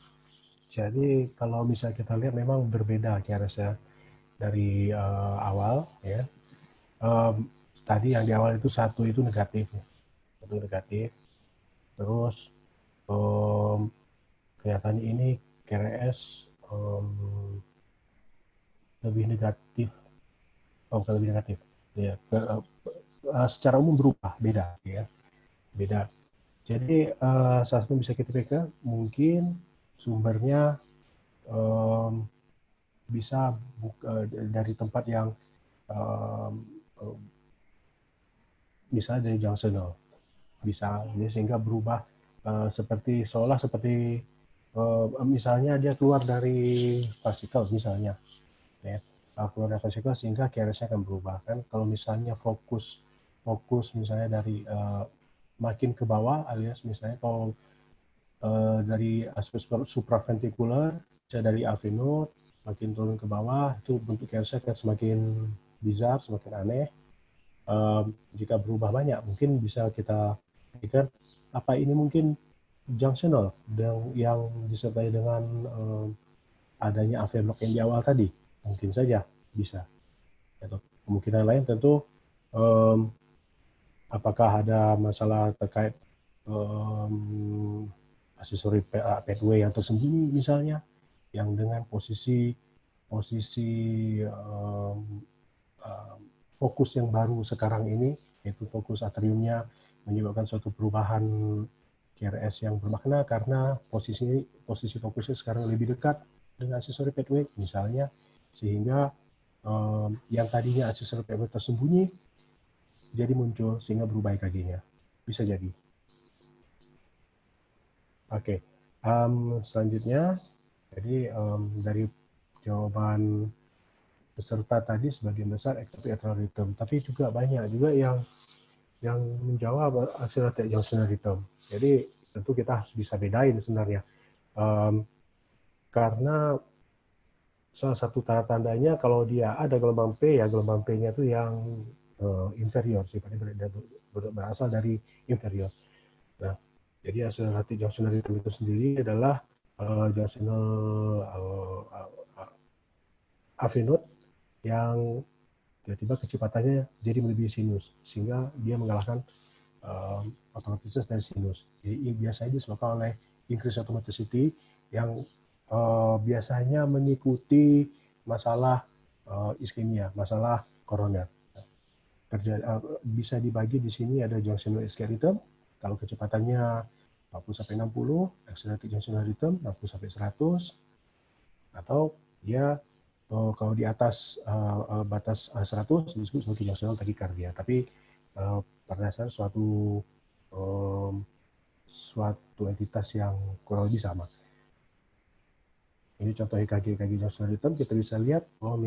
Jadi kalau bisa kita lihat memang berbeda QRS-nya dari awal ya. Tadi yang di awal itu 1 itu negatif, 1 negatif. Terus kelihatannya ini QRS lebih negatif, bukan lebih negatif, ya. Secara umum berubah, beda, ya, beda. Jadi salah satu bisa kita pegang mungkin sumbernya bisa dari tempat yang misalnya dari junctional, bisa sehingga berubah seperti seolah seperti misalnya dia keluar dari vesicle misalnya, ya, keluar dari vesicle sehingga QRS-nya akan berubah kan. Kalau misalnya fokus misalnya dari makin ke bawah, alias misalnya kalau dari aspek supraventrikular, dari AV node makin turun ke bawah, itu bentuk QRS akan semakin bizarre, semakin aneh. Jika berubah banyak, mungkin bisa kita pikir apa ini mungkin junctional yang disertai dengan adanya AV block yang di awal tadi, mungkin saja bisa. Kemungkinan lain tentu apakah ada masalah terkait aksesori pathway yang tersembunyi misalnya, yang dengan posisi fokus yang baru sekarang ini, yaitu fokus atriumnya, menyebabkan suatu perubahan QRS yang bermakna karena posisi fokusnya sekarang lebih dekat dengan aksesori pathway misalnya, sehingga yang tadinya aksesori pathway tersembunyi jadi muncul sehingga berubah EKG-nya. Bisa jadi. Oke. Selanjutnya, jadi dari jawaban peserta tadi sebagian besar ectopic atrial rhythm, tapi juga banyak juga yang menjawab accelerated junctional rhythm. Jadi tentu kita harus bisa bedain sebenarnya, karena salah satu tanda-tandanya kalau dia ada gelombang P, ya gelombang P-nya itu yang inferior, sifatnya berasal dari inferior. Nah, jadi accelerated junctional rhythm itu sendiri adalah junctional AV node yang tiba-tiba kecepatannya jadi melebihi sinus, sehingga dia mengalahkan automatisitas dari sinus. Jadi biasanya disebabkan oleh increased automaticity yang biasanya mengikuti masalah iskemia, masalah koroner. Bisa dibagi di sini ada junctional ischemic rhythm, kalau kecepatannya 40-60, accelerated junctional rhythm 60-100, atau dia kalau di atas batas 100 disebut sebagai junctional tachycardia. Tapi berdasarkan suatu entitas yang kurang lebih sama. Ini contoh EKG junctional rhythm, kita bisa lihat bahwa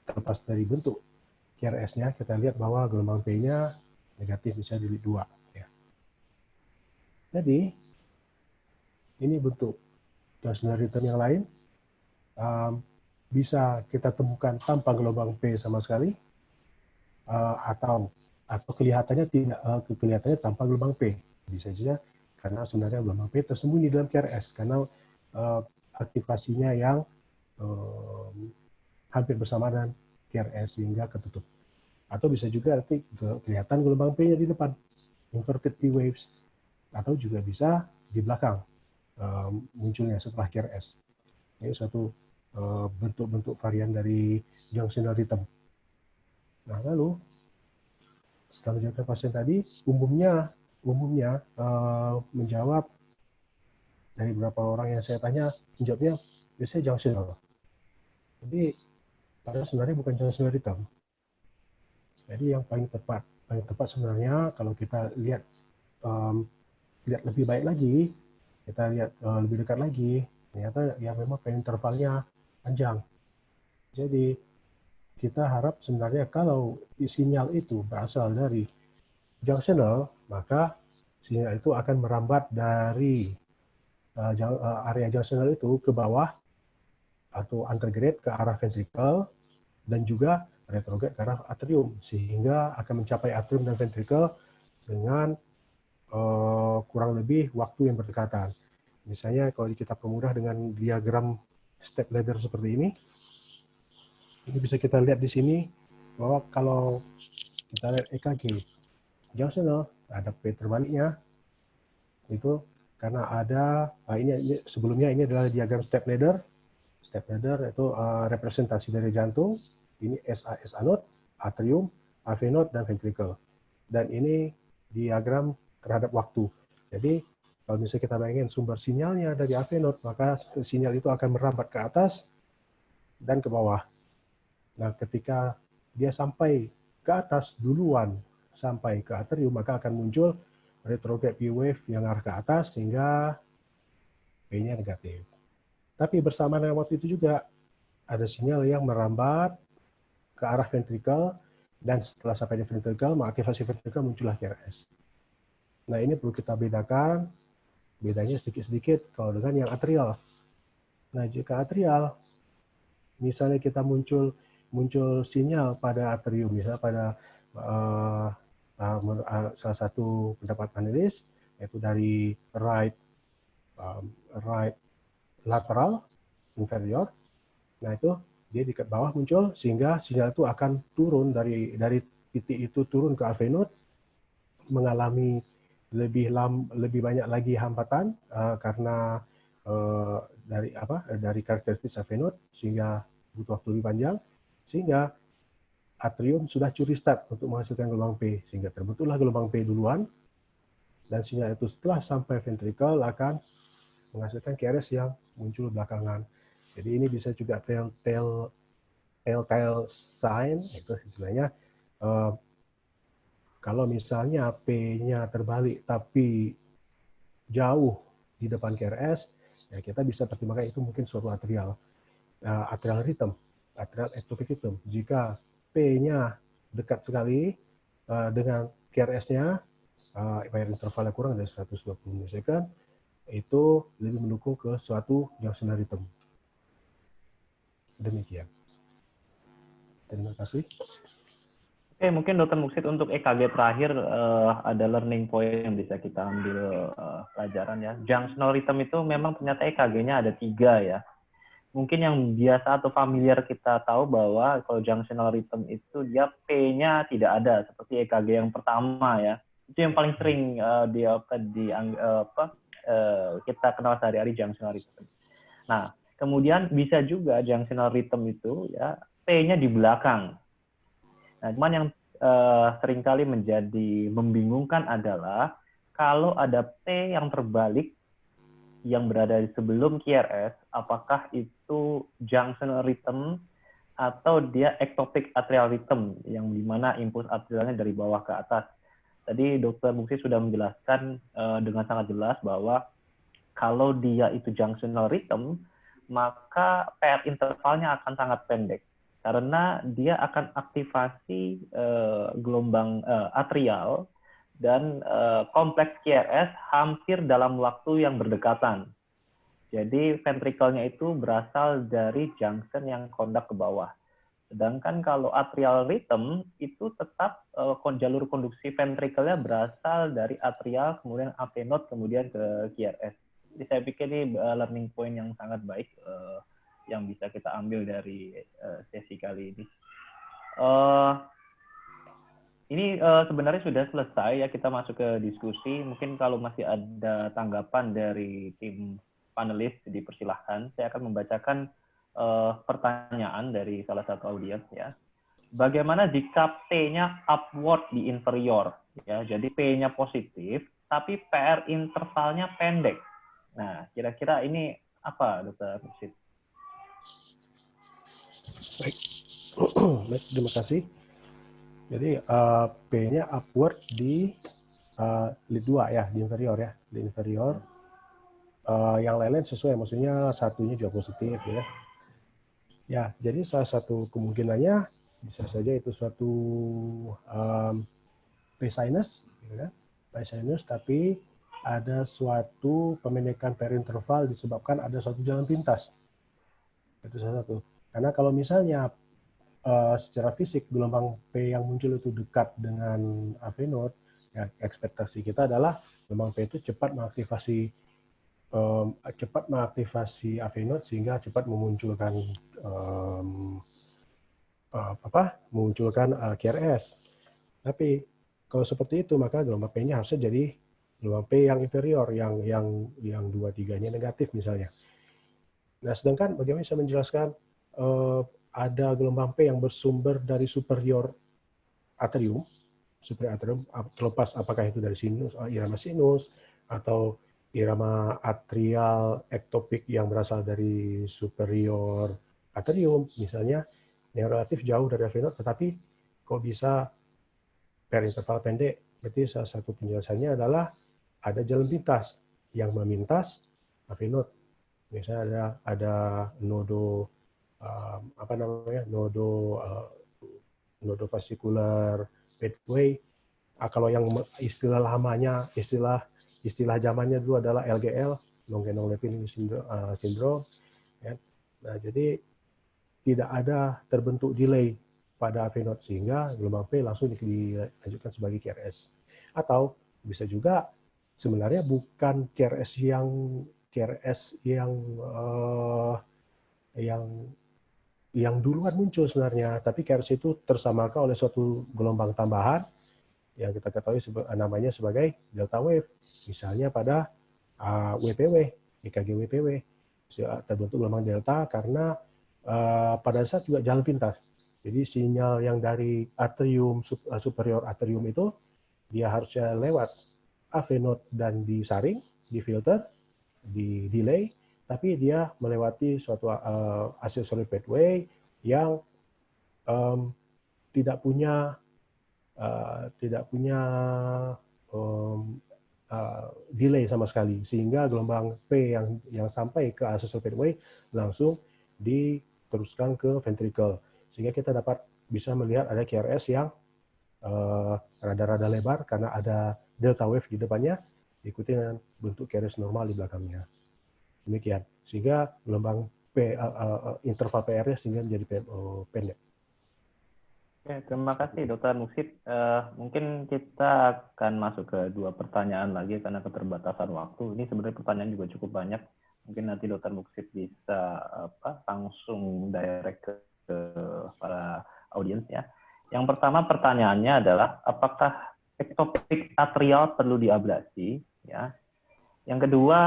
terlepas dari bentuk QRS-nya, kita lihat bahwa gelombang P-nya negatif, bisa di 2. Ya. Jadi, ini bentuk junctional rhythm yang lain. Bisa kita temukan tanpa gelombang P sama sekali, atau kelihatannya tanpa gelombang P. Bisa saja karena sebenarnya gelombang P tersembunyi dalam QRS, karena aktivasinya yang hampir bersamaan dengan QRS sehingga ketutup. Atau bisa juga nanti kelihatan gelombang P-nya di depan, inverted P waves, atau juga bisa di belakang munculnya setelah QRS. Ini suatu bentuk-bentuk varian dari junctional rhythm. Nah, lalu setelah menjawab pasien tadi, umumnya menjawab dari beberapa orang yang saya tanya, menjawabnya biasanya junctional. Jadi padahal sebenarnya bukan junctional rhythm. Jadi yang paling tepat sebenarnya kalau kita lihat lebih baik lagi, kita lihat lebih dekat lagi, ternyata ya memang intervalnya panjang. Jadi kita harap sebenarnya kalau sinyal itu berasal dari junctional, maka sinyal itu akan merambat dari area junctional itu ke bawah atau anterograde ke arah ventricle dan juga retrograde ke arah atrium, sehingga akan mencapai atrium dan ventricle dengan kurang lebih waktu yang berdekatan. Misalnya kalau kita permudah dengan diagram step ladder seperti ini bisa kita lihat di sini bahwa kalau kita lihat EKG junctional, ada P terbaliknya, itu karena ada ini sebelumnya ini adalah diagram step ladder. Step ladder itu representasi dari jantung, ini SAS node, atrium, AV node, dan ventricle. Dan ini diagram terhadap waktu. Jadi kalau misalnya kita bayangin sumber sinyalnya dari AV node, maka sinyal itu akan merambat ke atas dan ke bawah. Nah, ketika dia sampai ke atas duluan sampai ke atrium, maka akan muncul retrograde P wave yang arah ke atas sehingga P-nya negatif. Tapi bersamaan dengan waktu itu juga ada sinyal yang merambat ke arah ventricle, dan setelah sampai di ventricle, mengaktifasi ventricle, muncullah QRS. Nah, ini perlu kita bedakan, bedanya sedikit-sedikit kalau dengan yang atrial. Nah, jika atrial, misalnya kita muncul sinyal pada atrium, misalnya pada salah satu pendapat panelis, yaitu dari right lateral inferior. Nah, itu dia di bawah muncul sehingga sinyal itu akan turun dari titik itu turun ke AV node, mengalami lebih banyak lagi hambatan karena dari karakteristik AV node, sehingga butuh waktu lebih panjang, sehingga atrium sudah curi start untuk menghasilkan gelombang P, sehingga terbentuklah gelombang P duluan, dan sinyal itu setelah sampai ventricle akan menghasilkan QRS yang muncul belakangan. Jadi ini bisa juga telltale sign, itu istilahnya kalau misalnya P-nya terbalik tapi jauh di depan QRS, ya kita bisa pertimbangkan itu mungkin suatu atrial rhythm, atrial ectopic rhythm. Jika P-nya dekat sekali dengan QRS-nya, intervalnya kurang dari 120 milisekund, itu lebih mendukung ke suatu junctional rhythm. Demikian. Terima kasih. Oke, mungkin Dr. Muksid untuk EKG terakhir ada learning point yang bisa kita ambil pelajaran ya. Junctional rhythm itu memang ternyata EKG-nya ada 3 ya. Mungkin yang biasa atau familiar kita tahu bahwa kalau junctional rhythm itu dia P-nya tidak ada seperti EKG yang pertama ya. Itu yang paling sering kita kenal sehari-hari junctional rhythm. Nah, kemudian bisa juga junctional rhythm itu ya P-nya di belakang. Nah, cuman yang seringkali menjadi membingungkan adalah kalau ada P yang terbalik yang berada di sebelum QRS, apakah itu junctional rhythm atau dia ectopic atrial rhythm yang dimana impuls atrialnya dari bawah ke atas. Tadi Dr. Muksid sudah menjelaskan dengan sangat jelas bahwa kalau dia itu junctional rhythm, maka PR intervalnya akan sangat pendek karena dia akan aktivasi gelombang atrial dan kompleks QRS hampir dalam waktu yang berdekatan. Jadi ventrikelnya itu berasal dari junction yang kondak ke bawah. Sedangkan kalau atrial rhythm itu tetap jalur konduksi ventrikelnya berasal dari atrial, kemudian AV node, kemudian ke QRS. Jadi saya pikir ini learning point yang sangat baik yang bisa kita ambil dari sesi kali ini. Ini sebenarnya sudah selesai ya, kita masuk ke diskusi. Mungkin kalau masih ada tanggapan dari tim panelis dipersilahkan. Saya akan membacakan pertanyaan dari salah satu audiens ya. Bagaimana jika P-nya upward di inferior ya, jadi P-nya positif tapi PR intervalnya pendek. Nah, kira-kira ini apa, Dr. Muksid? Baik, terima kasih. Jadi P-nya upward di lead 2 ya, di inferior ya, di inferior. Yang lain-lain sesuai, maksudnya satunya juga positif ya. Ya, jadi salah satu kemungkinannya bisa saja itu suatu P sinus, gitu kan? P sinus, tapi ada suatu pemendekan perinterval disebabkan ada suatu jalan pintas. Itu salah satu. Karena kalau misalnya secara fisik gelombang P yang muncul itu dekat dengan AV node, ya, ekspektasi kita adalah gelombang P itu cepat mengaktifasi AV node sehingga cepat memunculkan QRS. Tapi kalau seperti itu maka gelombang P-nya harusnya jadi gelombang P yang inferior, yang 2-3-nya negatif misalnya. Nah, sedangkan bagaimana saya menjelaskan ada gelombang P yang bersumber dari superior atrium, terlepas apakah itu dari sinus, irama sinus, atau irama atrial ektopik yang berasal dari superior atrium, misalnya yang relatif jauh dari AV node, tetapi kok bisa per interval pendek. Berarti salah satu penjelasannya adalah ada jalan pintas yang memintas AV node. Misalnya ada nodo nodo vascular pathway. Kalau yang istilah lamanya, istilah zamannya dulu adalah LGL, Long-Gannon-Levin syndrome. Ya. Nah, jadi tidak ada terbentuk delay pada AV node sehingga gelombang P langsung dilanjutkan sebagai QRS. Atau bisa juga sebenarnya bukan QRS yang duluan muncul sebenarnya, tapi QRS itu tersamakan oleh suatu gelombang tambahan yang kita ketahui namanya sebagai delta wave. Misalnya pada WPW, EKG WPW terbentuk gelombang delta karena pada saat juga jalan pintas. Jadi sinyal yang dari atrium superior atrium itu dia harusnya lewat AV node dan disaring, difilter, di delay, tapi dia melewati suatu accessory pathway yang tidak punya delay sama sekali, sehingga gelombang P yang sampai ke accessory pathway langsung diteruskan ke ventricle, sehingga kita bisa melihat ada QRS yang rada-rada lebar karena ada delta wave di depannya, diikuti dengan bentuk QRS normal di belakangnya. Demikian, sehingga gelombang interval PR-nya sehingga menjadi pendek. Oke, terima kasih Dr. Muksid. Mungkin kita akan masuk ke 2 pertanyaan lagi karena keterbatasan waktu. Ini sebenarnya pertanyaan juga cukup banyak. Mungkin nanti Dr. Muksid bisa langsung direct ke para audiens ya. Yang pertama pertanyaannya adalah apakah ektopik atrial perlu diablasi? Ya. Yang kedua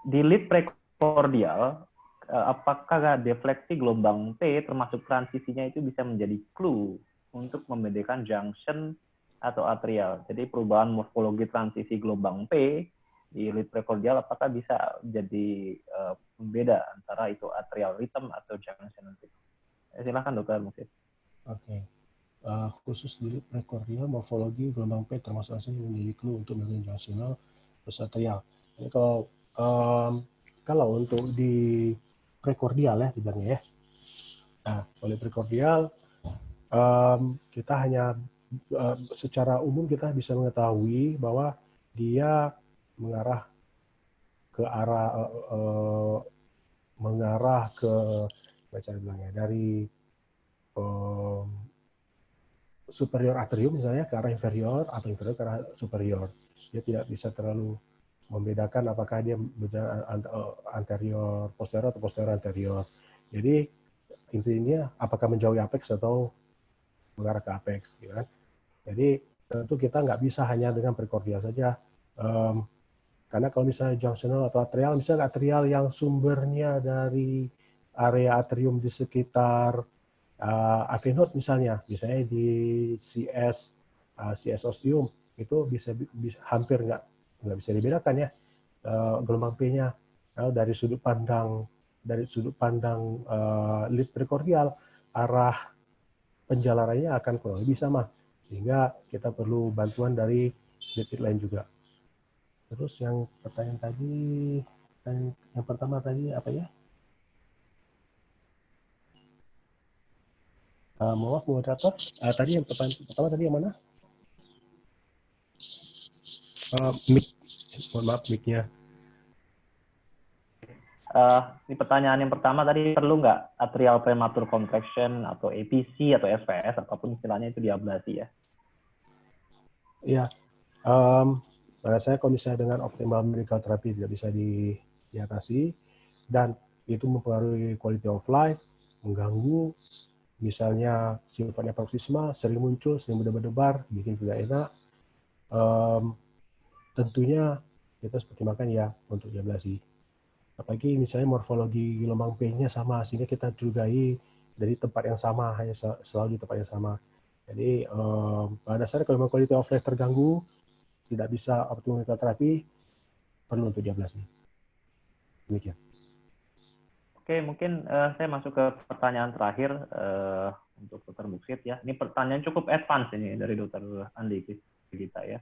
di lead prekordial apakah defleksi gelombang P termasuk transisinya itu bisa menjadi clue untuk membedakan junction atau atrial. Jadi perubahan morfologi transisi gelombang P di lead prekordial apakah bisa jadi pembeda antara itu atrial rhythm atau junction rhythm. Silakan Dokter Muksid. Oke. Khusus di lead prekordial morfologi gelombang P termasuk transisi menjadi clue untuk membedakan junctional versus atrial. Jadi kalau untuk di prekordial ya dibilangnya ya. Nah, oleh prekordial kita hanya secara umum kita bisa mengetahui bahwa dia mengarah ke baca bilangnya dari superior atrium misalnya ke arah inferior atau inferior ke arah superior. Dia tidak bisa terlalu membedakan apakah dia berjalan anterior posterior atau posterior anterior. Jadi intinya apakah menjauhi apex atau mengarah ke apex, gitu kan? Jadi tentu kita nggak bisa hanya dengan prekordial saja, karena kalau misalnya junctional atau atrial, misalnya atrial yang sumbernya dari area atrium di sekitar AV node misalnya di CS ostium itu bisa hampir nggak bisa dibedakan ya gelombang P-nya dari sudut pandang lead prekordial, arah penjalarannya akan kurang lebih sama, sehingga kita perlu bantuan dari lead lain juga. Terus yang pertanyaan tadi, yang pertama tadi apa ya? Maaf moderator, tadi yang pertama tadi yang mana? Mic, mohon maaf mic-nya. Di pertanyaan yang pertama tadi perlu nggak atrial premature contraction atau APC atau SPS apapun istilahnya itu diablasi ya? Iya, pada saya kalau misalnya dengan optimal medical therapy tidak bisa diatasi dan itu mempengaruhi quality of life, mengganggu, misalnya sifatnya paroksisma, sering muncul, sering berdebar-debar, bikin tidak enak, tentunya kita harus pertimbangkan ya untuk diablasi. Apalagi misalnya morfologi gelombang P-nya sama, sehingga kita curigai dari tempat yang sama, hanya selalu di tempat yang sama. Jadi pada dasarnya kalau memang quality of life terganggu, tidak bisa optimal medical therapy, perlu untuk diablasi. Demikian. Oke, Oke, mungkin saya masuk ke pertanyaan terakhir untuk Dr. Muksid ya. Ini pertanyaan cukup advance ini dari Dr. Andi kita ya.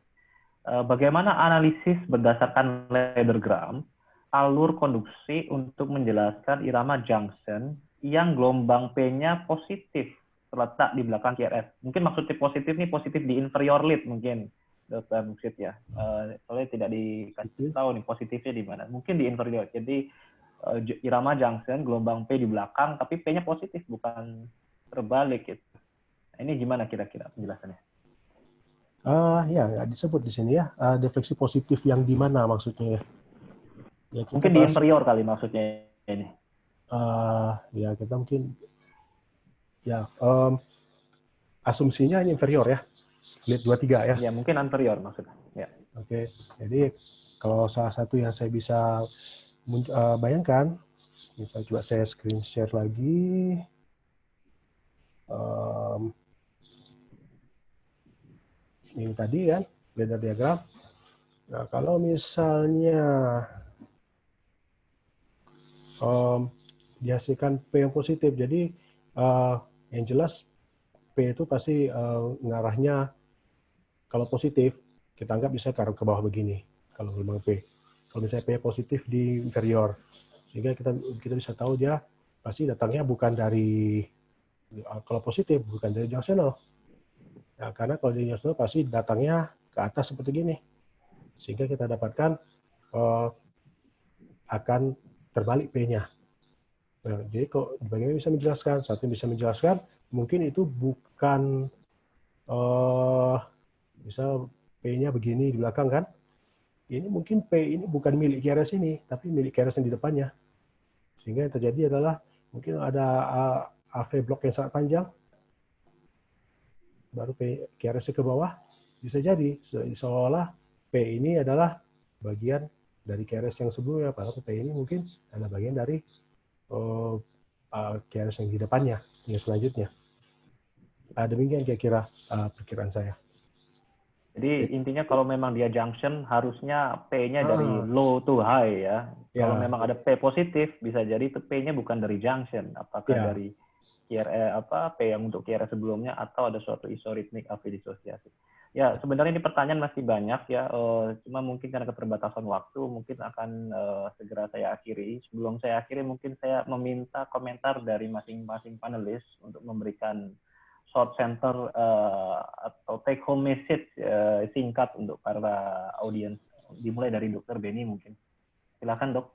Bagaimana analisis berdasarkan Leathergram alur konduksi untuk menjelaskan irama junction yang gelombang P-nya positif terletak di belakang QRS? Mungkin maksudnya positif nih positif di inferior lead mungkin, Dr. Muksid ya. Soalnya tidak dikasih tahu nih positifnya di mana. Mungkin di inferior. Jadi irama junction gelombang P di belakang, tapi P-nya positif bukan terbalik gitu. Ini gimana kira-kira penjelasannya? Ya, nggak disebut di sini ya. Defleksi positif yang di mana maksudnya ya? Ya, kita mungkin di inferior kali maksudnya ini. Ya kita mungkin ya asumsinya ini inferior ya. Lead 23 ya. Ya mungkin inferior maksudnya. Ya. Oke. Jadi kalau salah satu yang saya bisa bayangkan, misalnya coba saya screen share lagi. Ini tadi kan, ladder diagram. Nah, kalau misalnya dihasilkan P yang positif, jadi yang jelas P itu pasti ngarahnya, kalau positif, kita anggap bisa ke bawah begini, kalau gelombang P. Kalau misalnya P positif di inferior, sehingga kita bisa tahu dia pasti datangnya bukan dari, kalau positif, bukan dari junctional. Nah, karena kalau dari junctional pasti datangnya ke atas seperti gini. Sehingga kita dapatkan akan terbalik P-nya. Nah, jadi kok bagaimana bisa menjelaskan? Satu yang bisa menjelaskan, mungkin itu bukan bisa P-nya begini di belakang kan? Ini mungkin P ini bukan milik QRS ini, tapi milik QRS yang di depannya. Sehingga yang terjadi adalah mungkin ada AV blok yang sangat panjang, baru P QRS ke bawah, bisa jadi seolah P ini adalah bagian dari QRS yang sebelumnya, padahal P ini mungkin adalah bagian dari QRS yang di depannya, yang selanjutnya. Demikian kira-kira perkiraan saya. Jadi intinya kalau memang dia junction, harusnya P-nya dari low to high ya. Kalau memang ada P positif, bisa jadi itu P-nya bukan dari junction, apakah dari P yang untuk QRS sebelumnya, atau ada suatu isoritmik AV disosiasi. Ya, sebenarnya ini pertanyaan masih banyak ya, cuma mungkin karena keterbatasan waktu, mungkin akan segera saya akhiri. Sebelum saya akhiri, mungkin saya meminta komentar dari masing-masing panelis untuk memberikan short center atau take home message singkat untuk para audiens. Dimulai dari Dr. Benny mungkin. Silakan, Dok.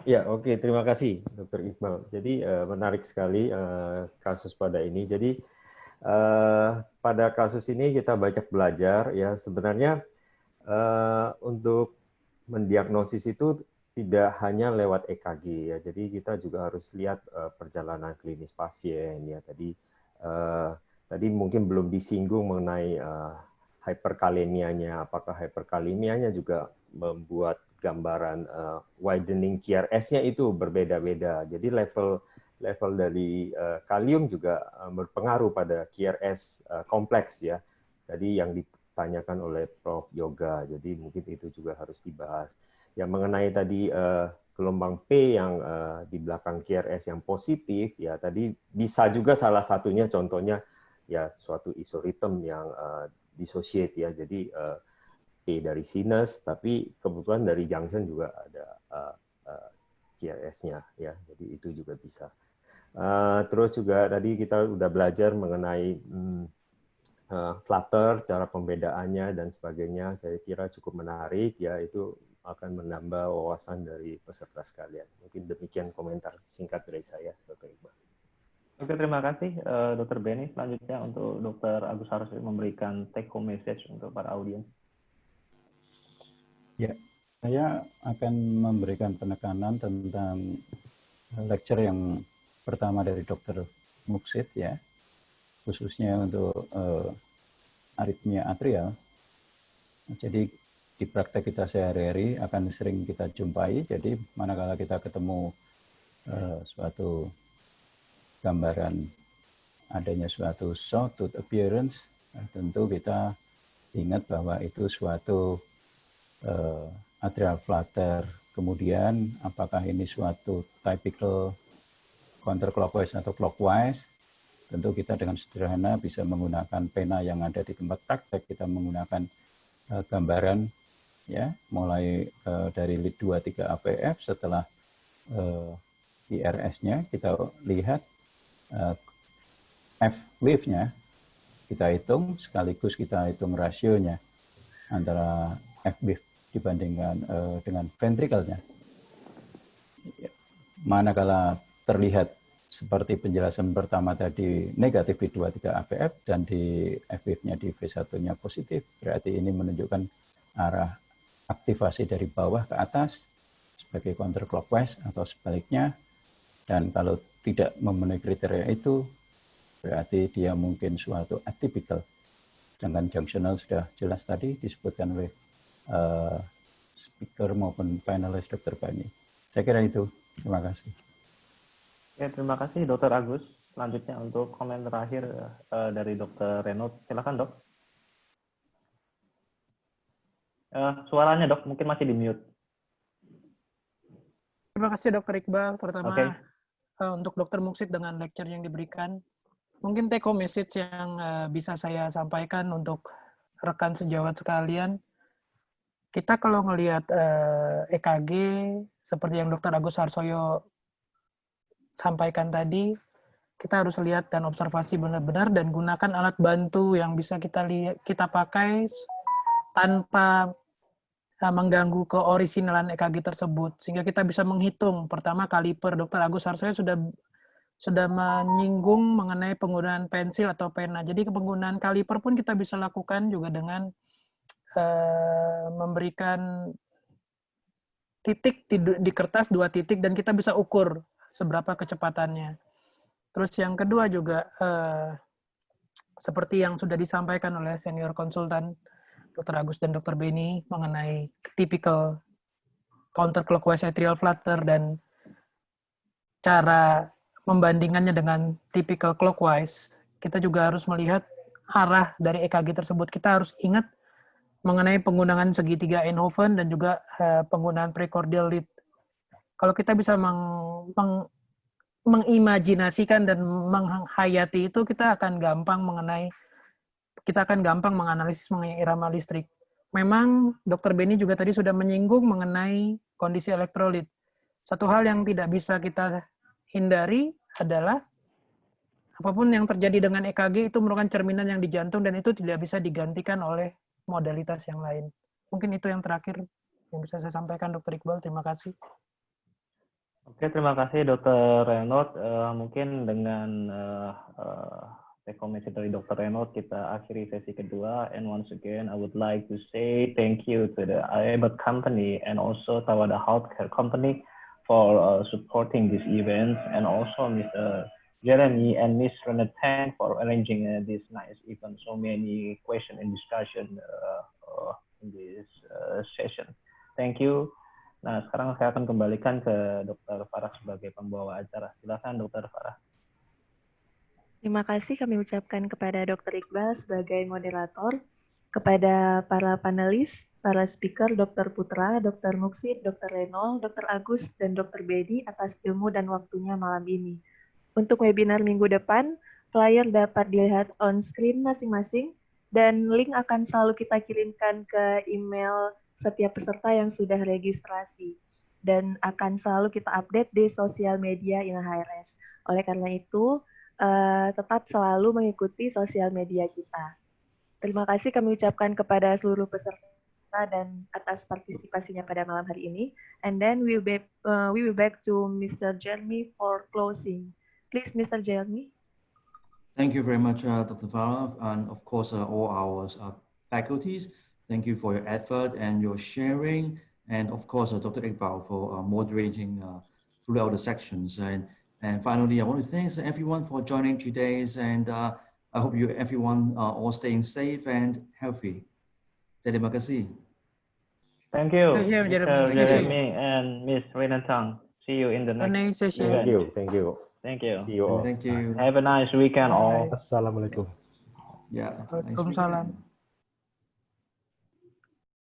Ya, oke. Terima kasih, Dr. Iqbal. Jadi menarik sekali kasus pada ini. Jadi pada kasus ini kita banyak belajar ya. Sebenarnya untuk mendiagnosis itu tidak hanya lewat EKG ya. Jadi kita juga harus lihat perjalanan klinis pasien ya. Tadi mungkin belum disinggung mengenai hyperkalemianya. Apakah hyperkalemianya juga membuat gambaran widening QRS-nya itu berbeda-beda. Jadi level dari kalium juga berpengaruh pada QRS kompleks ya. Tadi yang ditanyakan oleh Prof. Yoga. Jadi mungkin itu juga harus dibahas. Yang mengenai tadi gelombang P yang di belakang QRS yang positif, ya tadi bisa juga salah satunya contohnya ya suatu isoritm yang dissociate ya, jadi P dari sinus, tapi kebetulan dari junction juga ada QRS-nya ya, jadi itu juga bisa. Terus juga tadi kita udah belajar mengenai flutter, cara pembedaannya dan sebagainya, saya kira cukup menarik ya, itu akan menambah wawasan dari peserta sekalian. Mungkin demikian komentar singkat dari saya, Dr. Iqbal. Oke, terima kasih Dr. Benny. Selanjutnya untuk Dr. Agus Harus memberikan take home message untuk para audiens. Ya, saya akan memberikan penekanan tentang lecture yang pertama dari Dr. Muksid ya, khususnya untuk aritmia atrial. Jadi di praktek kita sehari-hari akan sering kita jumpai. Jadi manakala kita ketemu suatu gambaran adanya suatu sawtooth appearance, tentu kita ingat bahwa itu suatu atrial flutter Kemudian apakah ini suatu typical counterclockwise atau clockwise? Tentu kita dengan sederhana bisa menggunakan pena yang ada di tempat praktek, kita menggunakan gambaran ya, mulai dari lead 23 APF. Setelah IRS-nya kita lihat F wave-nya kita hitung, sekaligus kita hitung rasionya antara F wave dibandingkan dengan ventricle-nya. Manakala terlihat seperti penjelasan pertama tadi negatif di 23 APF dan di F-wave-nya di V1-nya positif, berarti ini menunjukkan arah aktivasi dari bawah ke atas sebagai counterclockwise atau sebaliknya. Dan kalau tidak memenuhi kriteria itu, berarti dia mungkin suatu atypical. Sedangkan junctional sudah jelas tadi disebutkan oleh speaker maupun panelis Dr. Bani. Saya kira itu. Terima kasih. Ya, terima kasih Dr. Agus. Selanjutnya untuk komen terakhir dari Dr. Renaud. Silakan dok. Suaranya dok, mungkin masih di mute. Terima kasih Dr. Iqbal, terutama untuk Dr. Muksid dengan lecture yang diberikan. Mungkin take home message yang bisa saya sampaikan untuk rekan sejawat sekalian. Kita kalau ngelihat EKG, seperti yang Dr. Agus Harsoyo sampaikan tadi, kita harus lihat dan observasi benar-benar dan gunakan alat bantu yang bisa kita pakai tanpa mengganggu keoriginalan EKG tersebut, sehingga kita bisa menghitung. Pertama, kaliper. Dr. Agus Harsoyo sudah menyinggung mengenai penggunaan pensil atau pena. Jadi penggunaan kaliper pun kita bisa lakukan juga dengan memberikan titik di kertas, 2 titik, dan kita bisa ukur seberapa kecepatannya. Terus yang kedua juga, seperti yang sudah disampaikan oleh senior konsultan Dr. Agus dan Dr. Beni mengenai typical counterclockwise atrial flutter dan cara membandingannya dengan typical clockwise, kita juga harus melihat arah dari EKG tersebut. Kita harus ingat mengenai penggunaan segitiga Eindhoven dan juga penggunaan precordial lead. Kalau kita bisa mengimajinasikan dan menghayati itu, kita akan gampang menganalisis mengenai irama listrik. Memang Dr. Beni juga tadi sudah menyinggung mengenai kondisi elektrolit. Satu hal yang tidak bisa kita hindari adalah apapun yang terjadi dengan EKG itu merupakan cerminan yang di jantung dan itu tidak bisa digantikan oleh modalitas yang lain. Mungkin itu yang terakhir yang bisa saya sampaikan, Dr. Iqbal. Terima kasih. Oke, terima kasih Dr. Renaud. Mungkin dengan rekomendasi dari Dr. Renaud kita akhiri sesi kedua. And once again, I would like to say thank you to the Abbott Company and also Tawada Healthcare Company for supporting this event, and also Mr. Jeremy and Ms. Renatan for arranging this nice event. So many question and discussion in this session. Thank you. Nah, sekarang saya akan kembalikan ke Dr. Farah sebagai pembawa acara. Silakan Dr. Farah. Terima kasih kami ucapkan kepada Dr. Iqbal sebagai moderator, kepada para panelis, para speaker, Dr. Putra, Dr. Muksid, Dr. Renaud, Dr. Agus, dan Dr. Bedi atas ilmu dan waktunya malam ini. Untuk webinar minggu depan, flyer dapat dilihat on screen masing-masing, dan link akan selalu kita kirimkan ke email setiap peserta yang sudah registrasi, dan akan selalu kita update di sosial media INAHRS. Oleh karena itu, tetap selalu mengikuti sosial media kita. Terima kasih kami ucapkan kepada seluruh peserta dan atas partisipasinya pada malam hari ini. And then we will back to Mr. Jeremy for closing. Please, Mr. Jeremy. Thank you very much, Dr. Farah, and of course, all our faculties. Thank you for your effort and your sharing, and of course, Dr. Iqbal for moderating throughout the sections. And finally, I want to thank everyone for joining today's, and I hope everyone all staying safe and healthy. Terima kasih. Thank you, Thank you, Mr. Jeremy and Ms. Renatan. See you in the next session. event. Thank you. Thank you. See you all. Thank you. Have a nice weekend all. Assalamualaikum. Yeah. Waalaikumsalam.